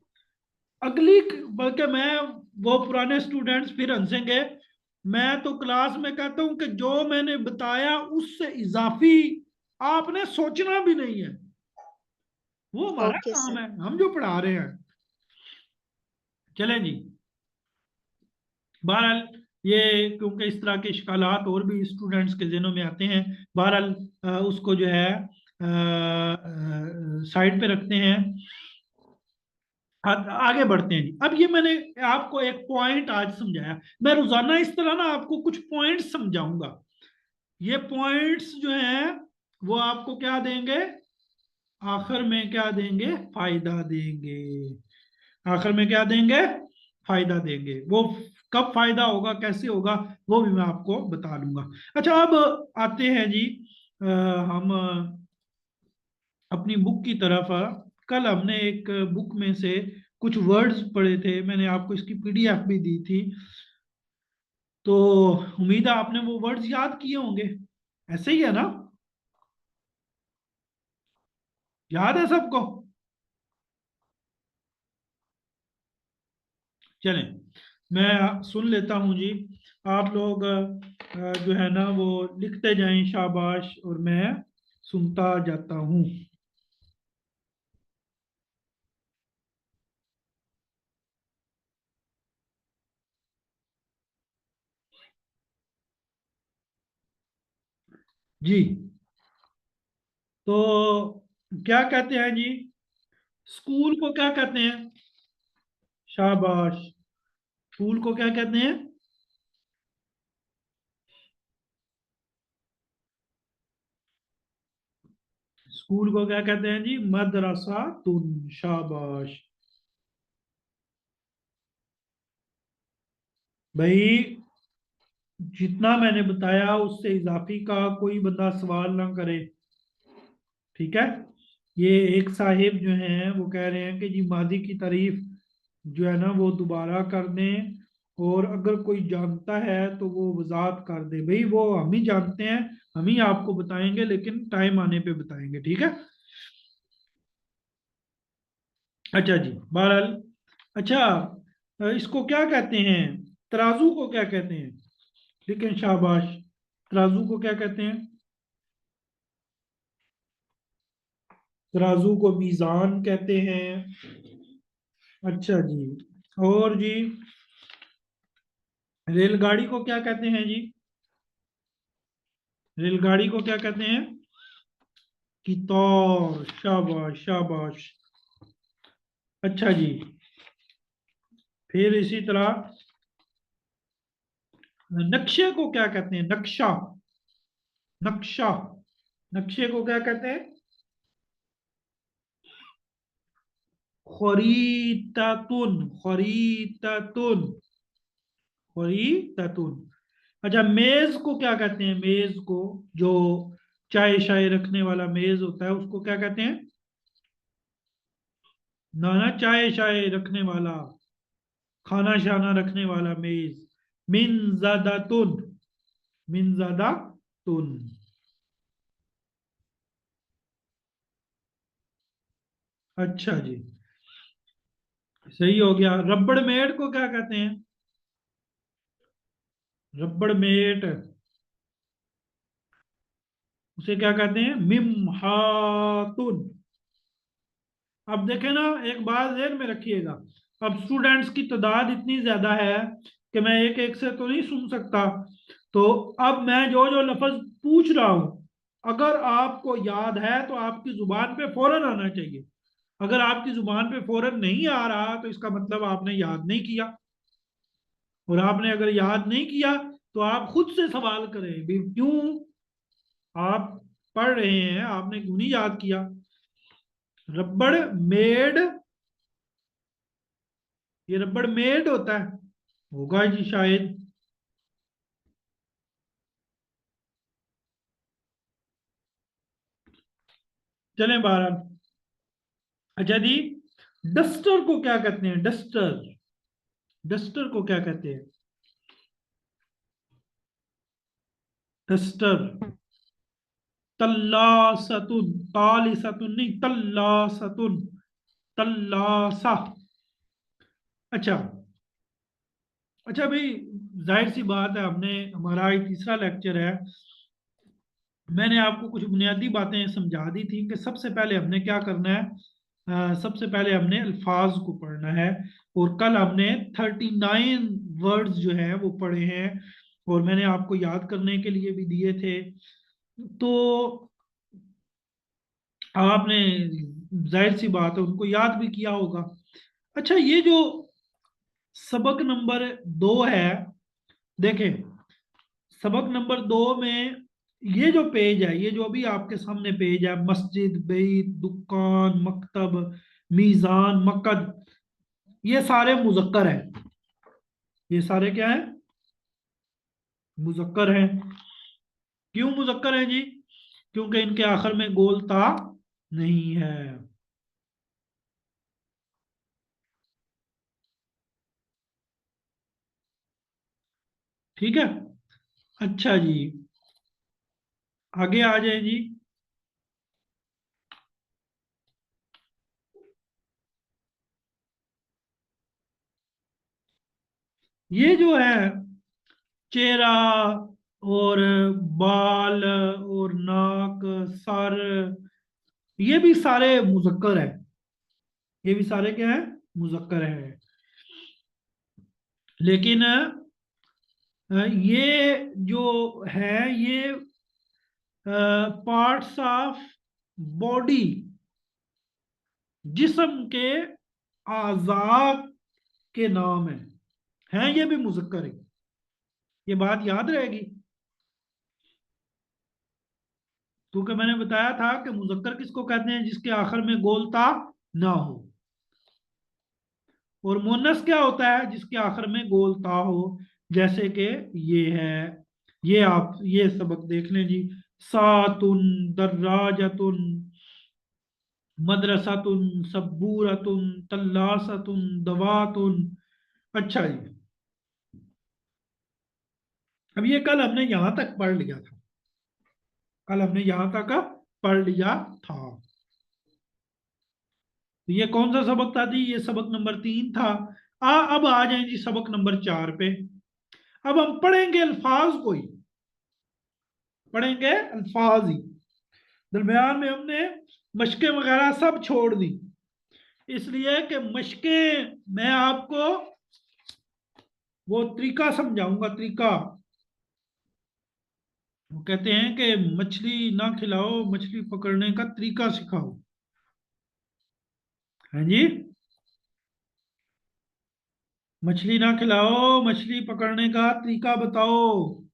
अगली, बल्कि मैं, वो पुराने स्टूडेंट्स फिर हंसेंगे, मैं तो क्लास में कहता हूं कि जो मैंने बताया उससे इजाफी आपने सोचना भी नहीं है। वो हमारा ओके काम सर। है, हम जो पढ़ा रहे हैं। चलें जी। बहरहाल ये, क्योंकि इस तरह के इश्कालात और भी स्टूडेंट्स के ज़हनों में आते हैं, बहरहाल उसको जो है साइड पे रखते हैं। आगे बढ़ते हैं जी। अब ये मैंने आपको एक पॉइंट आज समझाया, मैं रोजाना इस तरह ना आपको कुछ पॉइंट्स समझाऊंगा। ये पॉइंट्स जो हैं वो आपको क्या देंगे? आखिर में क्या देंगे? फायदा देंगे। आखिर में क्या देंगे? फायदा देंगे। वो कब फायदा होगा, कैसे होगा, वो भी मैं आपको बता दूंगा। अच्छा, अब आते हैं जी हम अपनी बुक की तरफ। कल हमने एक बुक में से कुछ वर्ड्स पढ़े थे, मैंने आपको इसकी पीडीएफ भी दी थी, तो उम्मीद है आपने वो वर्ड्स याद किए होंगे। ऐसे ही है ना? याद है सबको? चलें, मैं सुन लेता हूं जी। आप लोग जो है ना वो लिखते जाएं शाबाश, और मैं सुनता जाता हूं। जी, तो क्या कहते हैं जी? स्कूल को क्या कहते हैं? शाबाश। स्कूल को क्या कहते हैं? स्कूल को क्या कहते हैं जी? मदरसा तुन। शाबाश भाई। जितना मैंने बताया उससे इजाफी का कोई बंदा सवाल ना करे, ठीक है? ये एक साहिब जो हैं वो कह रहे हैं कि जी मादी की तारीफ जो है ना वो दोबारा कर दें, और अगर कोई जानता है तो वो वजाहत कर दे। भाई वो हम ही जानते हैं, हम ही आपको बताएंगे, लेकिन टाइम आने पे बताएंगे, ठीक है? अच्छा जी, बहरहाल। अच्छा, इसको क्या कहते हैं? तराजू को क्या कहते हैं? लेकिन शाबाश। तराजू को क्या कहते हैं? तराजू को मीजान कहते हैं। अच्छा जी, और जी रेलगाड़ी को क्या कहते हैं जी? रेलगाड़ी को क्या कहते हैं? कितार। शाबाश शाबाश। अच्छा जी, फिर इसी तरह नक्शे को क्या कहते हैं? नक्शा। नक्शा। नक्शे को क्या कहते हैं? खरीततुन। खरीततुन। खरीततुन। अच्छा, मेज को क्या कहते हैं? मेज को, जो चाय शाय रखने वाला मेज होता है, उसको क्या कहते हैं? ना ना, चाय शाय रखने वाला, खाना शाना रखने वाला मेज। मिनजादातुन। मिनजादातुन। अच्छा जी, सही हो गया। रबड़ मेट को क्या कहते हैं? रबड़ मेट, उसे क्या कहते हैं? मिमहातुन। अब देखें ना, एक बात ध्यान में रखिएगा। अब स्टूडेंट्स की तादाद इतनी ज्यादा है कि मैं एक एक से तो नहीं सुन सकता, तो अब मैं जो जो लफ्ज पूछ रहा हूं, अगर आपको याद है तो आपकी जुबान पे फौरन आना चाहिए। अगर आपकी जुबान पे फौरन नहीं आ रहा तो इसका मतलब आपने याद नहीं किया, और आपने अगर याद नहीं किया तो आप खुद से सवाल करें भी क्यों आप पढ़ रहे हैं, आपने क्यों नहीं याद किया? रबड़ मेड, ये रबड़ मेड होता है, होगा जी शायद। चलें बहरहाल। अच्छा जी, डस्टर को क्या कहते हैं? डस्टर। डस्टर को क्या कहते हैं? डस्टर। तल्लासतुन, तालिसतुन नहीं, तल्लासतुन, तल्लासा। अच्छा, अच्छा भाई, जाहिर सी बात है, हमने, हमारा ये तीसरा लेक्चर है, मैंने आपको कुछ बुनियादी बातें समझा दी थी कि सबसे पहले हमने क्या करना है। सबसे पहले हमने अल्फाज को पढ़ना है, और कल हमने 39 वर्ड्स जो है वो पढ़े हैं, और मैंने आपको याद करने के लिए भी दिए थे, तो आपने, जाहिर सी बात है, उनको याद भी किया होगा। अच्छा, ये जो सबक नंबर 2 है, देखें, सबक नंबर 2 में ये जो पेज है, ये जो अभी आपके सामने पेज है, मस्जिद, बैत, दुकान, मकतब, मीजान, मकद, ये सारे मुजक्कर हैं। ये सारे क्या हैं? मुजक्कर हैं। क्यों मुजक्कर हैं जी? क्योंकि इनके आखिर में गोल ता नहीं है। ठीक है, अच्छा जी, आगे आ जाए जी। ये जो है चेहरा और बाल और नाक, सर, ये भी सारे मुजक्कर है। ये भी सारे क्या है? मुजक्कर है। लेकिन ये जो है, ये पार्ट्स ऑफ बॉडी, जिस्म के आजाद के नाम है ये भी मुजक्कर है। ये बात याद रहेगी, क्योंकि मैंने बताया था कि मुजक्कर किसको कहते हैं? जिसके आखिर में गोलता ना हो। और मुन्नस क्या होता है? जिसके आखिर में गोलता हो। जैसे कि ये है, ये आप ये सबक देख लें जी। सातुन, दर्राजतुन, मदरसातुन, सबूरतुन, तल्लासतुन, दवातुन। अच्छा जी, अब ये कल हमने यहां तक पढ़ लिया था। कल हमने यहां तक पढ़ लिया था। तो ये कौन सा सबक था जी? ये सबक नंबर 3 था। अब आ जाए जी सबक नंबर 4 पे। अब हम पढ़ेंगे अल्फाज को ही, पढ़ेंगे अल्फाज ही। दरमियान में हमने मशकें वगैरह सब छोड़ दी, इसलिए कि मशकें, मैं आपको वो तरीका समझाऊंगा, तरीका। वो कहते हैं कि मछली ना खिलाओ, मछली पकड़ने का तरीका सिखाओ। हाँ जी, मछली ना खिलाओ, मछली पकड़ने का तरीका बताओ।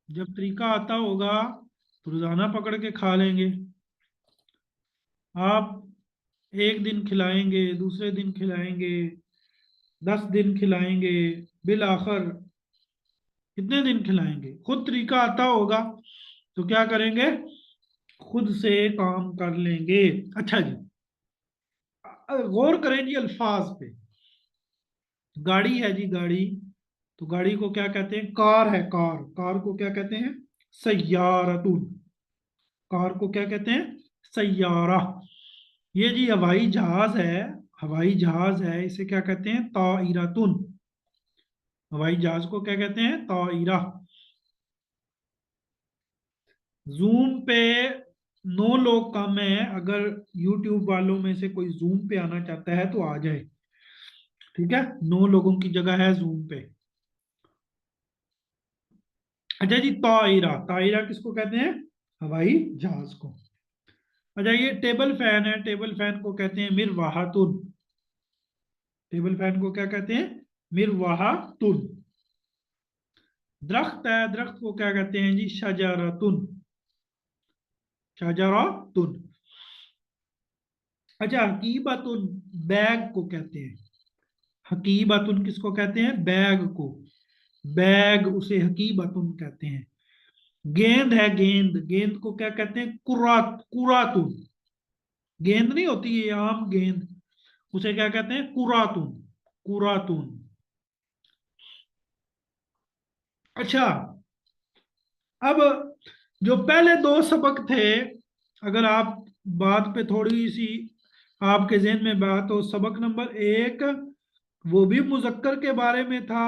जब तरीका आता होगा तो रोजाना पकड़ के खा लेंगे। आप एक दिन खिलाएंगे, दूसरे दिन खिलाएंगे, 10 दिन खिलाएंगे, बिल आखिर कितने दिन खिलाएंगे? खुद तरीका आता होगा तो क्या करेंगे? खुद से काम कर लेंगे। अच्छा जी, गौर करें जी अल्फाज पे। गाड़ी है जी, गाड़ी, तो गाड़ी को क्या कहते हैं? कार है, कार। कार को क्या कहते हैं? सय्यारतुन। कार को क्या कहते हैं? सय्यारा। ये जी हवाई जहाज है, हवाई जहाज है, इसे क्या कहते हैं? ताइरातुन। हवाई जहाज को क्या कहते हैं? ताइरा। जूम पे 9 लोग कम है, अगर यूट्यूब वालों में से कोई जूम पे आना चाहता है तो आ जाए। ठीक है, 9 लोगों की जगह है जूम पे। अच्छा जी, ताइरा, ताइरा किसको कहते हैं? हवाई जहाज को। अच्छा, ये टेबल फैन है, टेबल फैन को कहते हैं मिरवाहातुन। टेबल फैन को क्या कहते हैं? मिरवाहातुन। दरख्त है, दरख्त को क्या कहते हैं जी? शजरतुन। शजरतुन। अच्छा, हकीबतुन, बैग को कहते हैं। हकीबतुन किसको कहते हैं? बैग को। बैग, उसे हकीबतुन कहते हैं। गेंद है, गेंद, गेंद को क्या कहते हैं? कुरात, कुरातुन। गेंद नहीं होती ये आम गेंद, उसे क्या कहते हैं? कुरातुन, कुरातुन। अच्छा, अब जो पहले दो सबक थे, अगर आप बात पे थोड़ी सी आपके जहन में बात हो, सबक नंबर 1 वो भी मुजक्कर के बारे में था,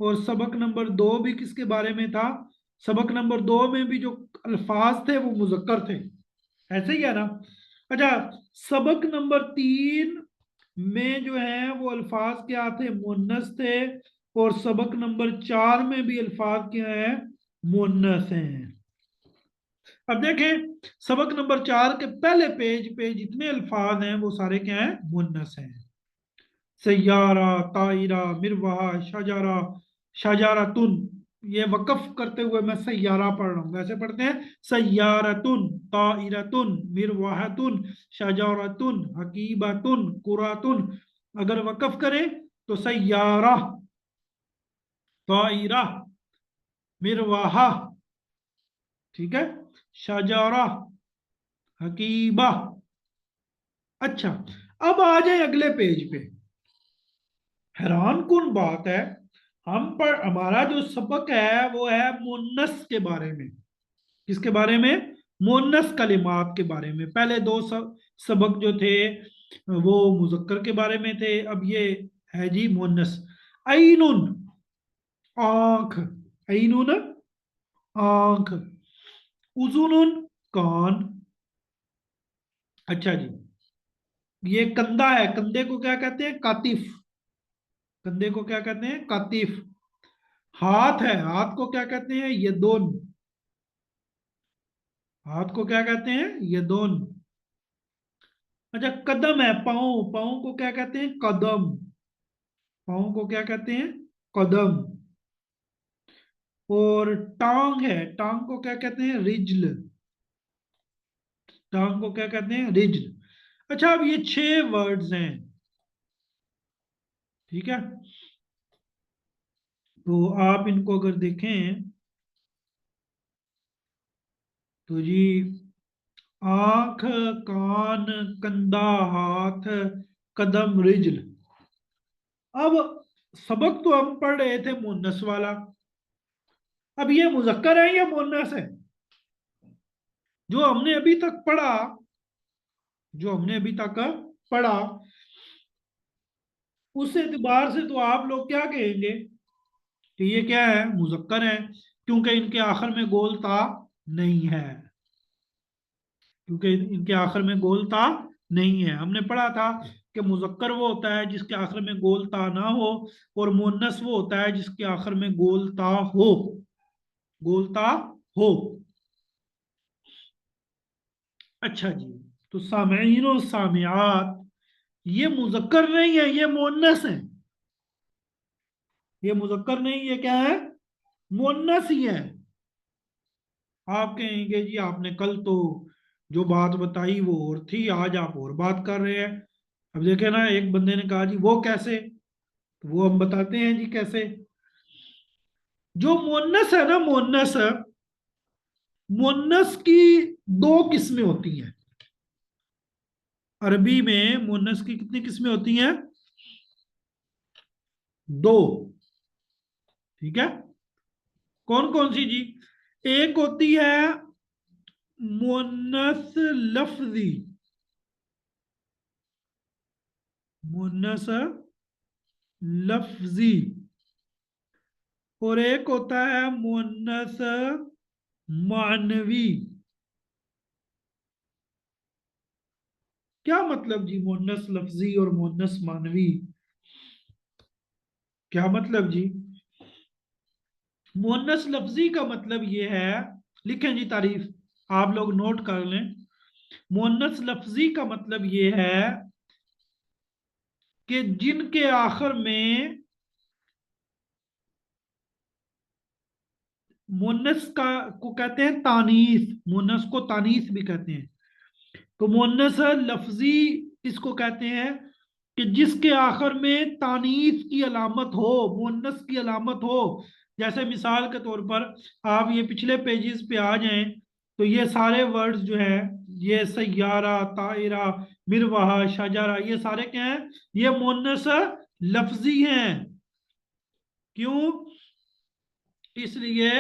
और सबक नंबर 2 भी किसके बारे में था? सबक नंबर 2 में भी जो अल्फाज थे वो मुजक्कर थे, ऐसे ही है ना? अच्छा, सबक नंबर 3 में जो है वो अल्फाज क्या थे? मुन्नस थे। और सबक नंबर 4 में भी अल्फाज क्या है? मुन्नस हैं। अब देखें, सबक नंबर 4 के पहले पेज पे जितने अल्फाज हैं वो सारे क्या हैं? मुन्नस हैं। सैयारा, ताइरा, मिरवाहा, शाजारा, शाजारातुन। ये वक्फ करते हुए मैं सैयारा पढ़ रहा हूँ, वैसे पढ़ते हैं सैयारतुन, ताइरतुन, मिरवाहतुन, शाजारतुन, हकीबतुन, कुरातुन। अगर वक्फ करें तो सैयारा, ताइरा, मिरवाहा, ठीक है, शाजारा, हकीबा। अच्छा, अब आ जाए अगले पेज पे। हैरान कुन बात है, हमारा जो सबक है वो है मुन्नस के बारे में। किसके बारे में? मुन्नस कलिमात के बारे में। पहले दो सबक जो थे वो मुजक्कर के बारे में थे, अब ये है जी मुन्नस। ऐनुन, आंख, ऐनुन, आंख। उजुनुन, कान। अच्छा जी, ये कंधा है, कंधे को क्या कहते हैं? कातिफ। कंधे को क्या कहते हैं? कातिफ। हाथ है, हाथ को क्या कहते हैं? यदुन। हाथ को क्या कहते हैं? यदुन। अच्छा, कदम है, पाँव, पाँव को क्या कहते हैं? कदम। पाँव को क्या कहते हैं? कदम। और टांग है, टांग को क्या कहते हैं? रिज्ल। टांग को क्या कहते हैं? रिज्ल। अच्छा, अब ये 6 वर्ड्स हैं, ठीक है? तो आप इनको अगर देखें तो जी, आंख, कान, कंधा, हाथ, कदम, रिज्ल। अब सबक तो हम पढ़ रहे थे मुन्नस वाला, अब ये मुजक्कर है या मुन्नस है? जो हमने अभी तक पढ़ा, जो हमने अभी तक पढ़ा, उस एतबार से तो आप लोग क्या कहेंगे कि ये क्या है? मुजक्कर है, क्योंकि इनके आखिर में गोल ता नहीं है। क्योंकि इनके आखिर में गोल ता नहीं है। हमने पढ़ा था कि मुजक्कर वो होता है जिसके आखिर में गोल ता ना हो, और मुन्नस वो होता है जिसके आखिर में गोल ता हो। गोल ता हो। अच्छा जी, तो सामीन और सामियात ये मुजक्कर नहीं है, ये मुन्नस है। ये मुजक्कर नहीं, ये क्या है? मुन्नस ही है। आप कहेंगे जी आपने कल तो जो बात बताई वो और थी, आज आप और बात कर रहे हैं। अब देखे ना, एक बंदे ने कहा जी वो कैसे, तो वो हम बताते हैं जी कैसे। जो मुन्नस है ना, मुन्नस, मुन्नस की 2 किस्में होती हैं। अरबी में मुन्नस की कितनी किस्में होती हैं? 2, ठीक है? कौन कौन सी जी? एक होती है मुन्नस लफ्जी, मुन्नस लफ्जी। और एक होता है मुन्नस मानवी। क्या मतलब जी मुन्नस लफ्जी और मुन्नस मानवी? क्या मतलब जी? मुन्नस लफ्जी का मतलब ये है, लिखें जी तारीफ, आप लोग नोट कर लें। मुन्नस लफ्जी का मतलब ये है कि जिनके आखिर में मुन्नस का को कहते हैं तानीस, मुन्नस को तानीस भी कहते हैं। तो मुन्नस लफ्जी इसको कहते हैं कि जिसके आखिर में तानीस की अलामत हो, मुन्नस की अलामत हो। जैसे मिसाल के तौर पर आप ये पिछले पेजेस पे आ जाएं तो ये सारे वर्ड्स जो है, ये सैयारा, ताइरा, मिरवाहा, शाजारा, ये सारे क्या हैं? ये मुन्नस लफ्जी हैं। क्यों? इसलिए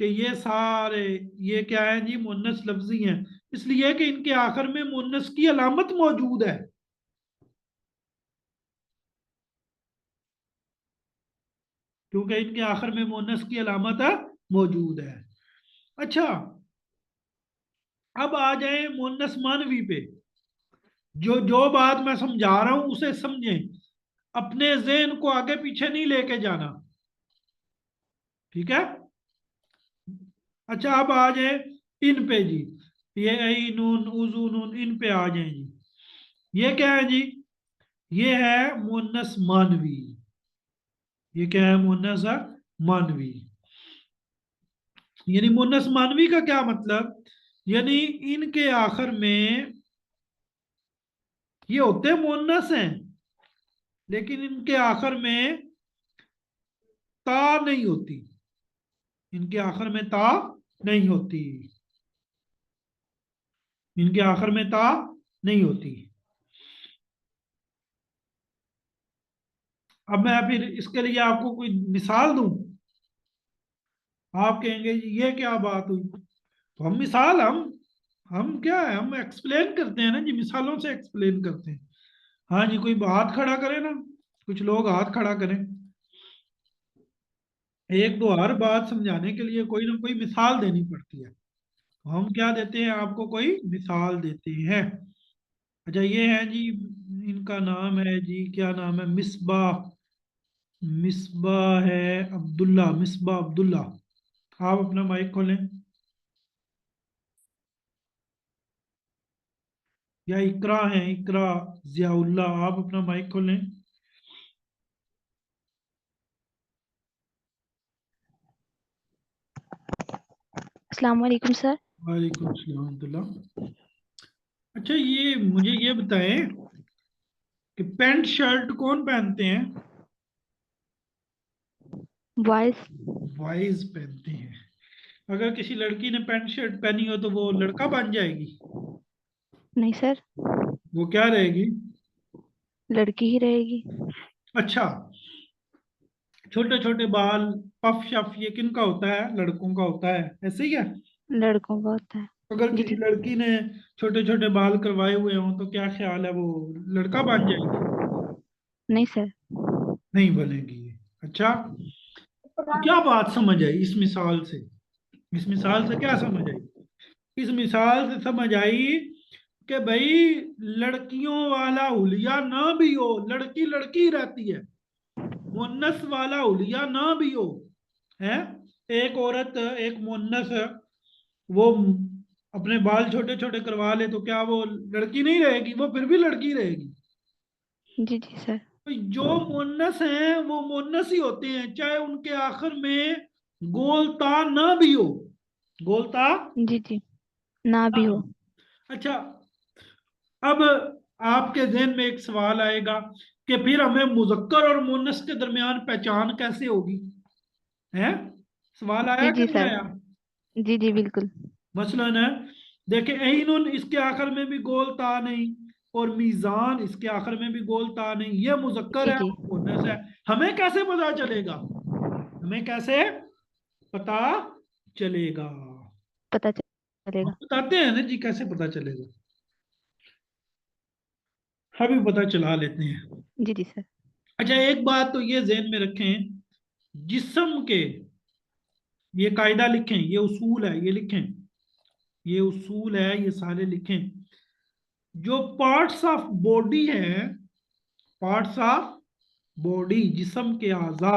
कि ये सारे ये क्या है जी, मुन्नस लफ्जी हैं, इसलिए कि इनके आखिर में मुन्नस की अलामत मौजूद है। क्योंकि इनके आखिर में मुन्नस की अलामत मौजूद है। अच्छा, अब आ जाए मुन्नस मानवी पे। जो जो बात मैं समझा रहा हूं उसे समझें, अपने ज़हन को आगे पीछे नहीं लेके जाना, ठीक है। अच्छा, अब आ जाए इन पे जी, ये ऐ नून उजू नून, इन पे आ जाए जी। ये क्या है जी, ये है मुन्नस मानवी। ये क्या है, मुन्नस मानवी। यानी मुन्नस मानवी का क्या मतलब, यानी इनके आखिर में ये होते मुन्नस हैं, लेकिन इनके आखिर में ता नहीं होती, इनके आखिर में ता नहीं होती, इनके आखिर में ता नहीं होती। अब मैं फिर इसके लिए आपको कोई मिसाल दूं, आप कहेंगे ये क्या बात हुई, तो हम मिसाल हम क्या है, हम एक्सप्लेन करते हैं ना जी, मिसालों से एक्सप्लेन करते हैं। हाँ जी, कोई हाथ खड़ा करे ना, कुछ लोग हाथ खड़ा करें। एक दो हर बात समझाने के लिए कोई ना कोई मिसाल देनी पड़ती है, तो हम क्या देते हैं, आपको कोई मिसाल देते हैं। अच्छा, ये है जी, इनका नाम है जी, क्या नाम है, मिसबा, मिसबा है अब्दुल्ला, मिसबा अब्दुल्ला। आप अपना माइक खोलें। या इकरा है, इकरा जियाउल्ला, आप अपना माइक खोलें। अस्सलाम वालेकुम सर। वालेकुम अस्सलाम अब्दुल्ला। अच्छा, ये मुझे ये बताएं कि पैंट शर्ट कौन पहनते हैं? वॉइस। बॉयज पहनते हैं। अगर किसी लड़की ने पैंट शर्ट पहनी हो तो वो लड़का बन जाएगी? नहीं सर, वो क्या रहेगी? लड़की ही रहेगी। अच्छा, छोटे छोटे बाल, पफ शफ, ये किनका होता है? लड़कों का होता है, ऐसे ही है। लड़कों का होता है। अगर जी किसी जी। लड़की ने छोटे छोटे बाल करवाए हुए हों तो क्या ख्याल है, वो लड़का बन जाएगी? नहीं सर। नहीं बनेगी। अच्छा, तो क्या बात समझ आई इस मिसाल से? इस मिसाल से क्या समझ आई? इस मिसाल से समझ आई कि भाई लड़कियों वाला हुलिया ना भी हो, लड़की लड़की रहती है, मुन्नस वाला हुलिया ना भी हो, है। एक औरत, एक मुन्नस, वो अपने बाल छोटे छोटे करवा ले तो क्या वो लड़की नहीं रहेगी? वो फिर भी लड़की रहेगी। जी जी सर। तो जो मुन्नस हैं वो मुन्नस ही होते हैं, चाहे उनके आखिर में गोलता ना भी हो, गोलता जी जी, ना ना भी भी हो। हो। अच्छा, अब आपके जहन में एक सवाल आएगा कि फिर हमें मुजक्कर और मुन्नस के दरमियान पहचान कैसे होगी, है? सवाल जी आया कि जी नहीं सर। आया? जी जी बिल्कुल। मसलन है, देखे ऐनुन इसके आखिर में भी गोल ता नहीं, और मीजान इसके आखिर में भी गोल ता नहीं, ये मुजक्कर जी है जी, और मुन्नस है। हमें कैसे पता चलेगा? हमें कैसे पता चलेगा? पता हम चलेगा। बताते हैं ना जी, कैसे पता चलेगा, अभी पता चला लेते हैं। जी जी सर। अच्छा, एक बात तो ये जहन में रखें, जिस्म के, ये कायदा लिखें, ये उसूल है, ये लिखें, ये उसूल है, ये सारे लिखें। जो पार्ट्स ऑफ बॉडी है, पार्ट्स ऑफ बॉडी, जिस्म के आज़ा,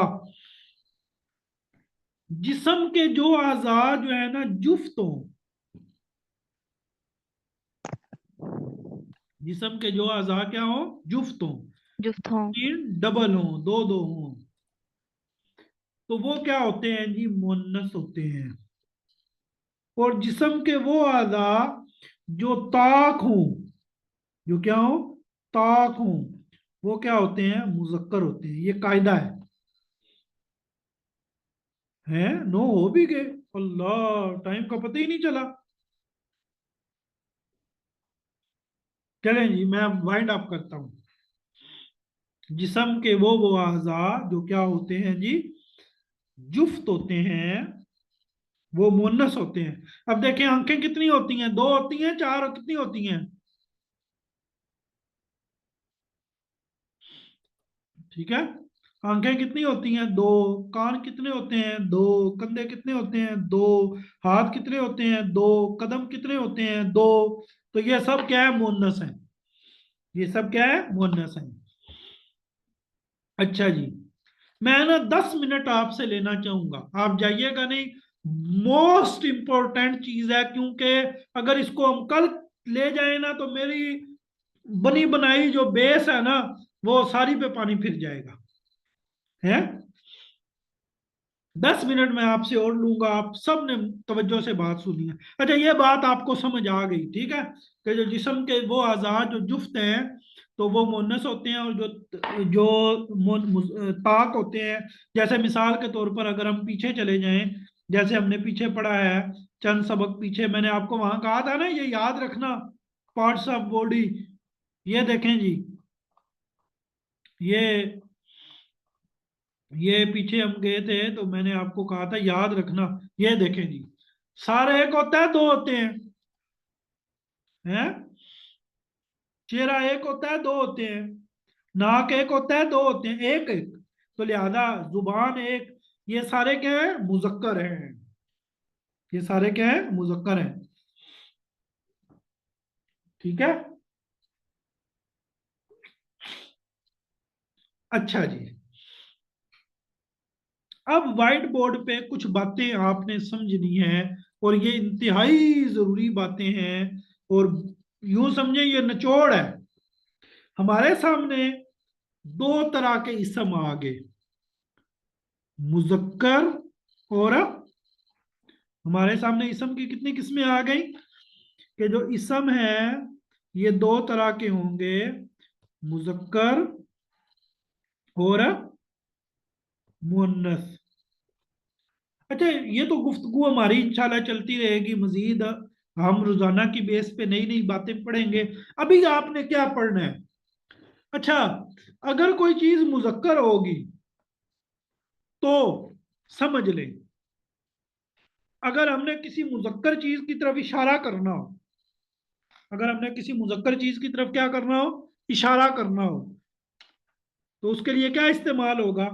जिस्म के जो आज़ा जो है ना जुफ्त हो, जिस्म के जो आज़ा क्या हो, जुफ्त हो, जुफ्त हों। तीन डबल हो, दो दो हो, तो वो क्या होते हैं जी, मुन्नस होते हैं। और जिस्म के वो आज़ा जो ताक हो, जो क्या हो, ताक हो, वो क्या होते हैं, मुजक्कर होते हैं। ये कायदा है। नो हो भी गए, अल्लाह, टाइम का पता ही नहीं चला। चलें जी, मैं वाइंड अप करता हूं। जिस्म के वो आज़ा जो क्या होते हैं जी, जुफ्त होते हैं, वो मुअन्नस होते हैं। अब देखें आंखें कितनी होती हैं, दो होती हैं, चार, कितनी होती हैं? ठीक है, आंखें कितनी होती हैं? दो। कान कितने होते हैं? दो। कंधे कितने होते हैं? दो। हाथ कितने होते हैं? दो। कदम कितने होते हैं? दो। तो ये सब क्या है? मुअन्नस है। ये सब क्या है? मुअन्नस है। अच्छा जी, मैं ना 10 मिनट आपसे लेना चाहूंगा, आप जाइएगा नहीं। मोस्ट इंपॉर्टेंट चीज है, क्योंकि अगर इसको हम कल ले जाए ना तो मेरी बनी बनाई जो बेस है ना, वो सारी पे पानी फिर जाएगा। है, 10 मिनट में आपसे और लूंगा, आप सब ने तवज्जो से बात सुनी है। अच्छा, ये बात आपको समझ आ गई, ठीक है, कि जो जिस्म के वो आज़ाद जो जुफ्त हैं तो वो मुन्नस होते हैं, और जो जो ताक होते हैं, जैसे मिसाल के तौर पर अगर हम पीछे चले जाएं, जैसे हमने पीछे पढ़ा है, चंद सबक पीछे मैंने आपको वहां कहा था ना, ये याद रखना, पार्ट्स ऑफ बॉडी। ये देखें जी, ये ये पीछे हम गए थे तो मैंने आपको कहा था याद रखना। ये देखें जी, सारे एक होता है, दो होते हैं? चेहरा एक होता है, दो होते हैं? नाक एक होता है, दो होते हैं? एक एक। तो लिहाजा जुबान एक। ये सारे क्या है? मुजक्कर हैं। ये सारे क्या है? मुजक्कर हैं। ठीक है। अच्छा जी, अब व्हाइट बोर्ड पे कुछ बातें आपने समझनी है, और ये इंतहाई जरूरी बातें हैं। और यूं समझे ये निचोड़ है। हमारे सामने दो तरह के इसम आ गए, मुजक्कर और, हमारे सामने इसम की कितनी किस्में आ गई, कि जो इसम है ये दो तरह के होंगे, मुजक्कर और मुअन्नस। अच्छा, ये तो गुफ्तगू हमारी इंशाल्लाह चलती रहेगी मजीद, हम रोजाना की बेस पे नई नई बातें पढ़ेंगे। अभी आपने क्या पढ़ना है? अच्छा, अगर कोई चीज मुजक्कर होगी तो समझ लें, अगर हमने किसी मुजक्कर चीज की तरफ इशारा करना हो, अगर हमने किसी मुजक्कर चीज की तरफ क्या करना हो? इशारा करना हो, तो उसके लिए क्या इस्तेमाल होगा?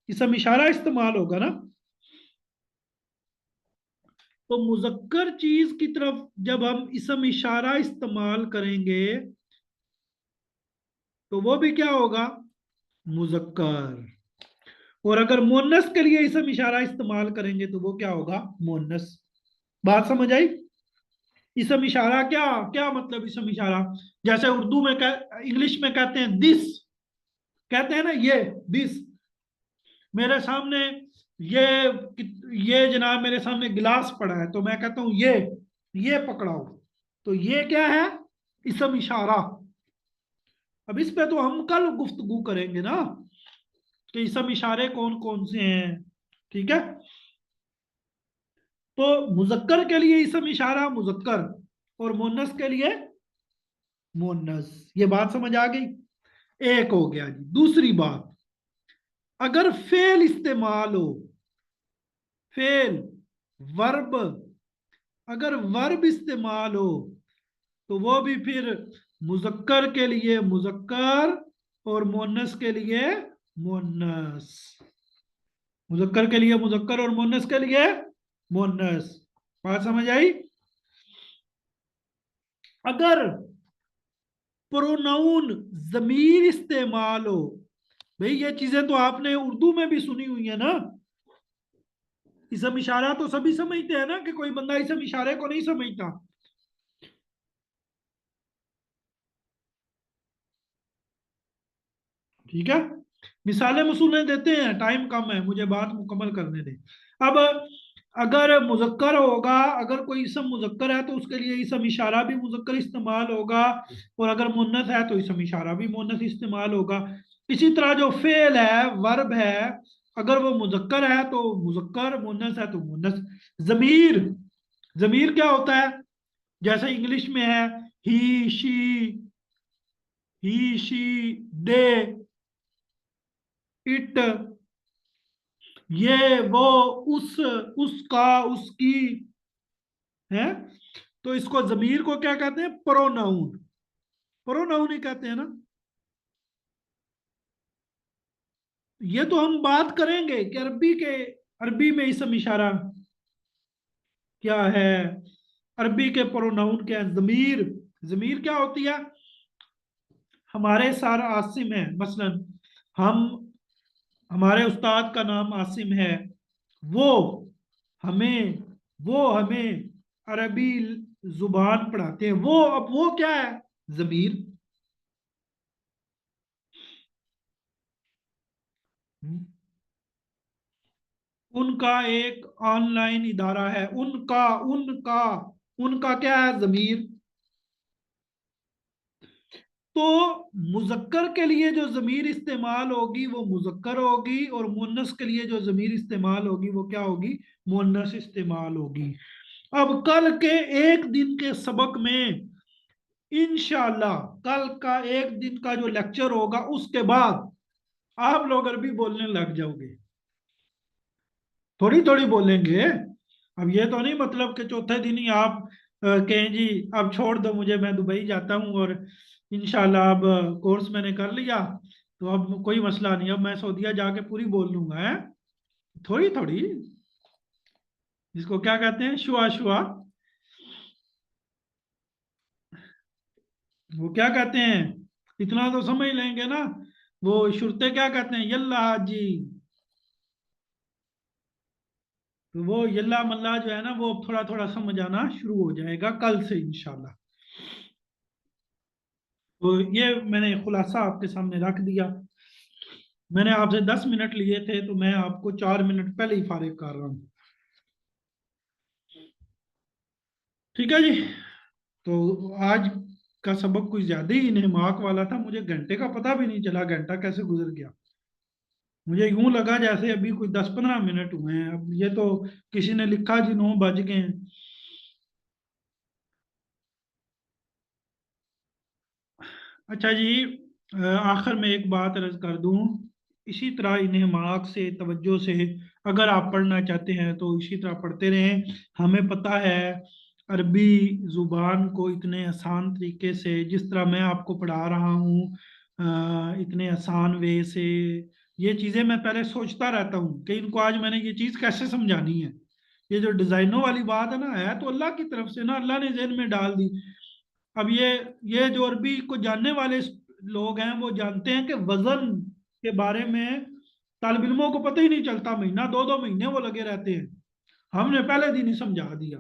इसम इशारा इस्तेमाल होगा ना। तो मुजक्कर चीज की तरफ जब हम इसम इशारा इस्तेमाल करेंगे तो वो भी क्या होगा? मुजक्कर। और अगर मुन्नस के लिए इसम इशारा इस्तेमाल करेंगे तो वो क्या होगा? मुन्नस। बात समझ आई? इसम इशारा क्या क्या मतलब? इसम इशारा जैसे उर्दू में इंग्लिश में कहते हैं दिस, कहते हैं ना, ये दिस। मेरे सामने ये ये जनाब मेरे सामने गिलास पड़ा है, तो मैं कहता हूं ये पकड़ाओ। तो ये क्या है? इसम इशारा। अब इस पे तो हम कल गुफ्तगू करेंगे ना, कि इसम इशारे कौन कौन से हैं। ठीक है, तो मुजक्कर के लिए इसम इशारा मुजक्कर, और मुन्नस के लिए मुन्नस। ये बात समझ आ गई? एक हो गया जी। दूसरी बात, अगर फेल इस्तेमाल हो, फेल, वर्ब, अगर वर्ब इस्तेमाल हो तो वो भी फिर मुजक्कर के लिए मुजक्कर और मुन्नस के लिए मुन्नस। मुजक्कर के लिए मुजक्कर और मुन्नस के लिए मुन्नस। बात समझ आई? अगर प्रोनाउन जमीर इस्तेमाल हो, भाई ये चीजें तो आपने उर्दू में भी सुनी हुई है ना। इसम इशारा तो सभी समझते हैं ना, कि कोई बंदा इसम इशारे को नहीं समझता। ठीक है, मिसालें मसूलें देते हैं, टाइम कम है, मुझे बात मुकम्मल करने दें। अब अगर मुजक्कर होगा, अगर कोई इसम मुजक्कर है तो उसके लिए इसम इशारा भी मुजक्कर इस्तेमाल होगा, और अगर मुन्नस है तो इसम इशारा भी मुन्नस इस्तेमाल होगा। इसी तरह जो फेल है, वर्ब है, अगर वो मुजक्कर है तो मुजक्कर, मुन्नस है तो मुन्नस। जमीर, जमीर क्या होता है? जैसे इंग्लिश में है ही शी दे, इट, ये वो उस उसका उसकी है। तो इसको जमीर को क्या कहते हैं? प्रोनाउन। प्रोनाउन ही कहते हैं ना। ये तो हम बात करेंगे कि अरबी में इसम इशारा क्या है, अरबी के प्रोनाउन क्या है। जमीर, जमीर क्या होती है? हमारे सर आसिम है मसलन, हम हमारे उस्ताद का नाम आसिम है, वो हमें वो हमें अरबी जुबान पढ़ाते हैं। वो, अब वो क्या है? जमीर। उनका एक ऑनलाइन इदारा है, उनका उनका उनका क्या है? जमीर। तो मुजक्कर के लिए जो जमीर इस्तेमाल होगी वो मुजक्कर होगी, और मुन्नस के लिए जो जमीर इस्तेमाल होगी वो क्या होगी? मुन्नस इस्तेमाल होगी। अब कल के एक दिन के सबक में इंशाल्लाह, कल का एक दिन का जो लेक्चर होगा उसके बाद आप लोग अरबी बोलने लग जाओगे, थोड़ी थोड़ी बोलेंगे। अब ये तो नहीं मतलब कि चौथे दिन ही आप कहें जी अब छोड़ दो मुझे, मैं दुबई जाता हूँ और इंशाल्लाह अब कोर्स मैंने कर लिया तो अब कोई मसला नहीं, अब मैं सऊदीया जाके पूरी बोल लूंगा। है थोड़ी थोड़ी, जिसको क्या कहते हैं? शुआ शुआ। वो क्या कहते हैं? इतना तो समझ लेंगे ना। वो शुरते क्या कहते हैं? यल्ला हाजी। तो वो यल्ला मल्ला जो है ना, वो थोड़ा थोड़ा समझ आना शुरू हो जाएगा कल से इंशाल्लाह। तो ये मैंने खुलासा आपके सामने रख दिया। मैंने आपसे 10 मिनट लिए थे तो मैं आपको 4 मिनट पहले ही फारिग कर रहा हूँ। ठीक है जी। तो आज का सबक कुछ ज्यादा ही इन्हमाक वाला था, मुझे घंटे का पता भी नहीं चला, घंटा कैसे गुजर गया। मुझे यूं लगा जैसे अभी कुछ 10-15 मिनट हुए हैं। अब ये तो किसी ने लिखा जी 9 बज गए हैं। अच्छा जी, आखिर में एक बात अर्ज कर दूं। इसी तरह इन्हमाक से, तवज्जो से अगर आप पढ़ना चाहते हैं तो इसी तरह पढ़ते रहें। हमें पता है अरबी ज़ुबान को इतने आसान तरीके से, जिस तरह मैं आपको पढ़ा रहा हूँ इतने आसान वे से, ये चीज़ें मैं पहले सोचता रहता हूँ कि इनको आज मैंने ये चीज़ कैसे समझानी है। ये जो डिज़ाइनों वाली बात है ना, है तो अल्लाह की तरफ से ना, अल्लाह ने ज़हन में डाल दी। अब ये जो अरबी को जानने वाले लोग हैं वो जानते हैं कि वजन के बारे में तालिब इल्मों को पता ही नहीं चलता, महीना 2-2 महीने वो लगे रहते हैं। हमने पहले दिन ही समझा दिया,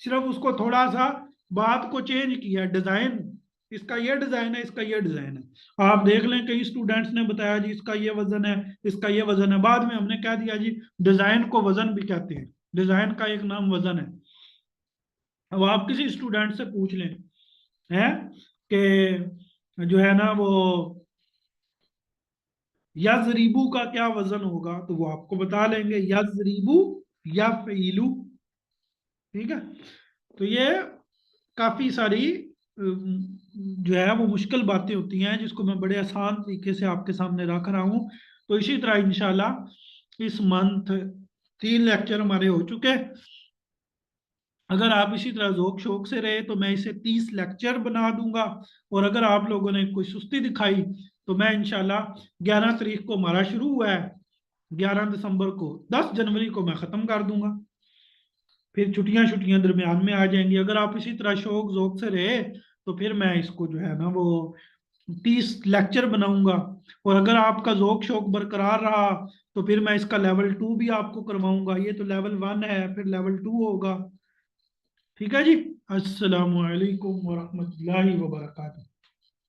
सिर्फ उसको थोड़ा सा बात को चेंज किया। डिजाइन, इसका ये डिजाइन है, इसका ये डिजाइन है। आप देख लें कई स्टूडेंट्स ने बताया जी इसका ये वजन है, इसका ये वजन है, बाद में हमने कह दिया जी डिजाइन को वजन भी कहते हैं, डिजाइन का एक नाम वजन है। अब आप किसी स्टूडेंट से पूछ लें है कि जो है ना वो यजरीबू का क्या वजन होगा, तो वो आपको बता लेंगे यजरीबू या फईलू। ठीक है। तो ये काफी सारी जो है वो मुश्किल बातें होती हैं जिसको मैं बड़े आसान तरीके से आपके सामने रख रहा हूँ। तो इसी तरह इंशाल्लाह इस मंथ 3 लेक्चर हमारे हो चुके। अगर आप इसी तरह जोक शौक से रहे तो मैं इसे 30 लेक्चर बना दूंगा। और अगर आप लोगों ने कोई सुस्ती दिखाई तो मैं इंशाल्लाह 11 तारीख को हमारा शुरू हुआ है, 11 दिसंबर को, 10 जनवरी को मैं ख़त्म कर दूंगा। फिर छुट्टियां छुट्टियां दरमियान में आ जाएंगी। अगर आप इसी तरह शौक जोक से रहे तो फिर मैं इसको जो है ना वो 30 लेक्चर बनाऊंगा। और अगर आपका जोक शौक बरकरार रहा तो फिर मैं इसका लेवल 2 भी आपको करवाऊंगा। ये तो लेवल 1 है, फिर लेवल 2 होगा। ठीक है जी। अस्सलामु अलैकुम वरहमतुल्लाहि वबरकातुहू।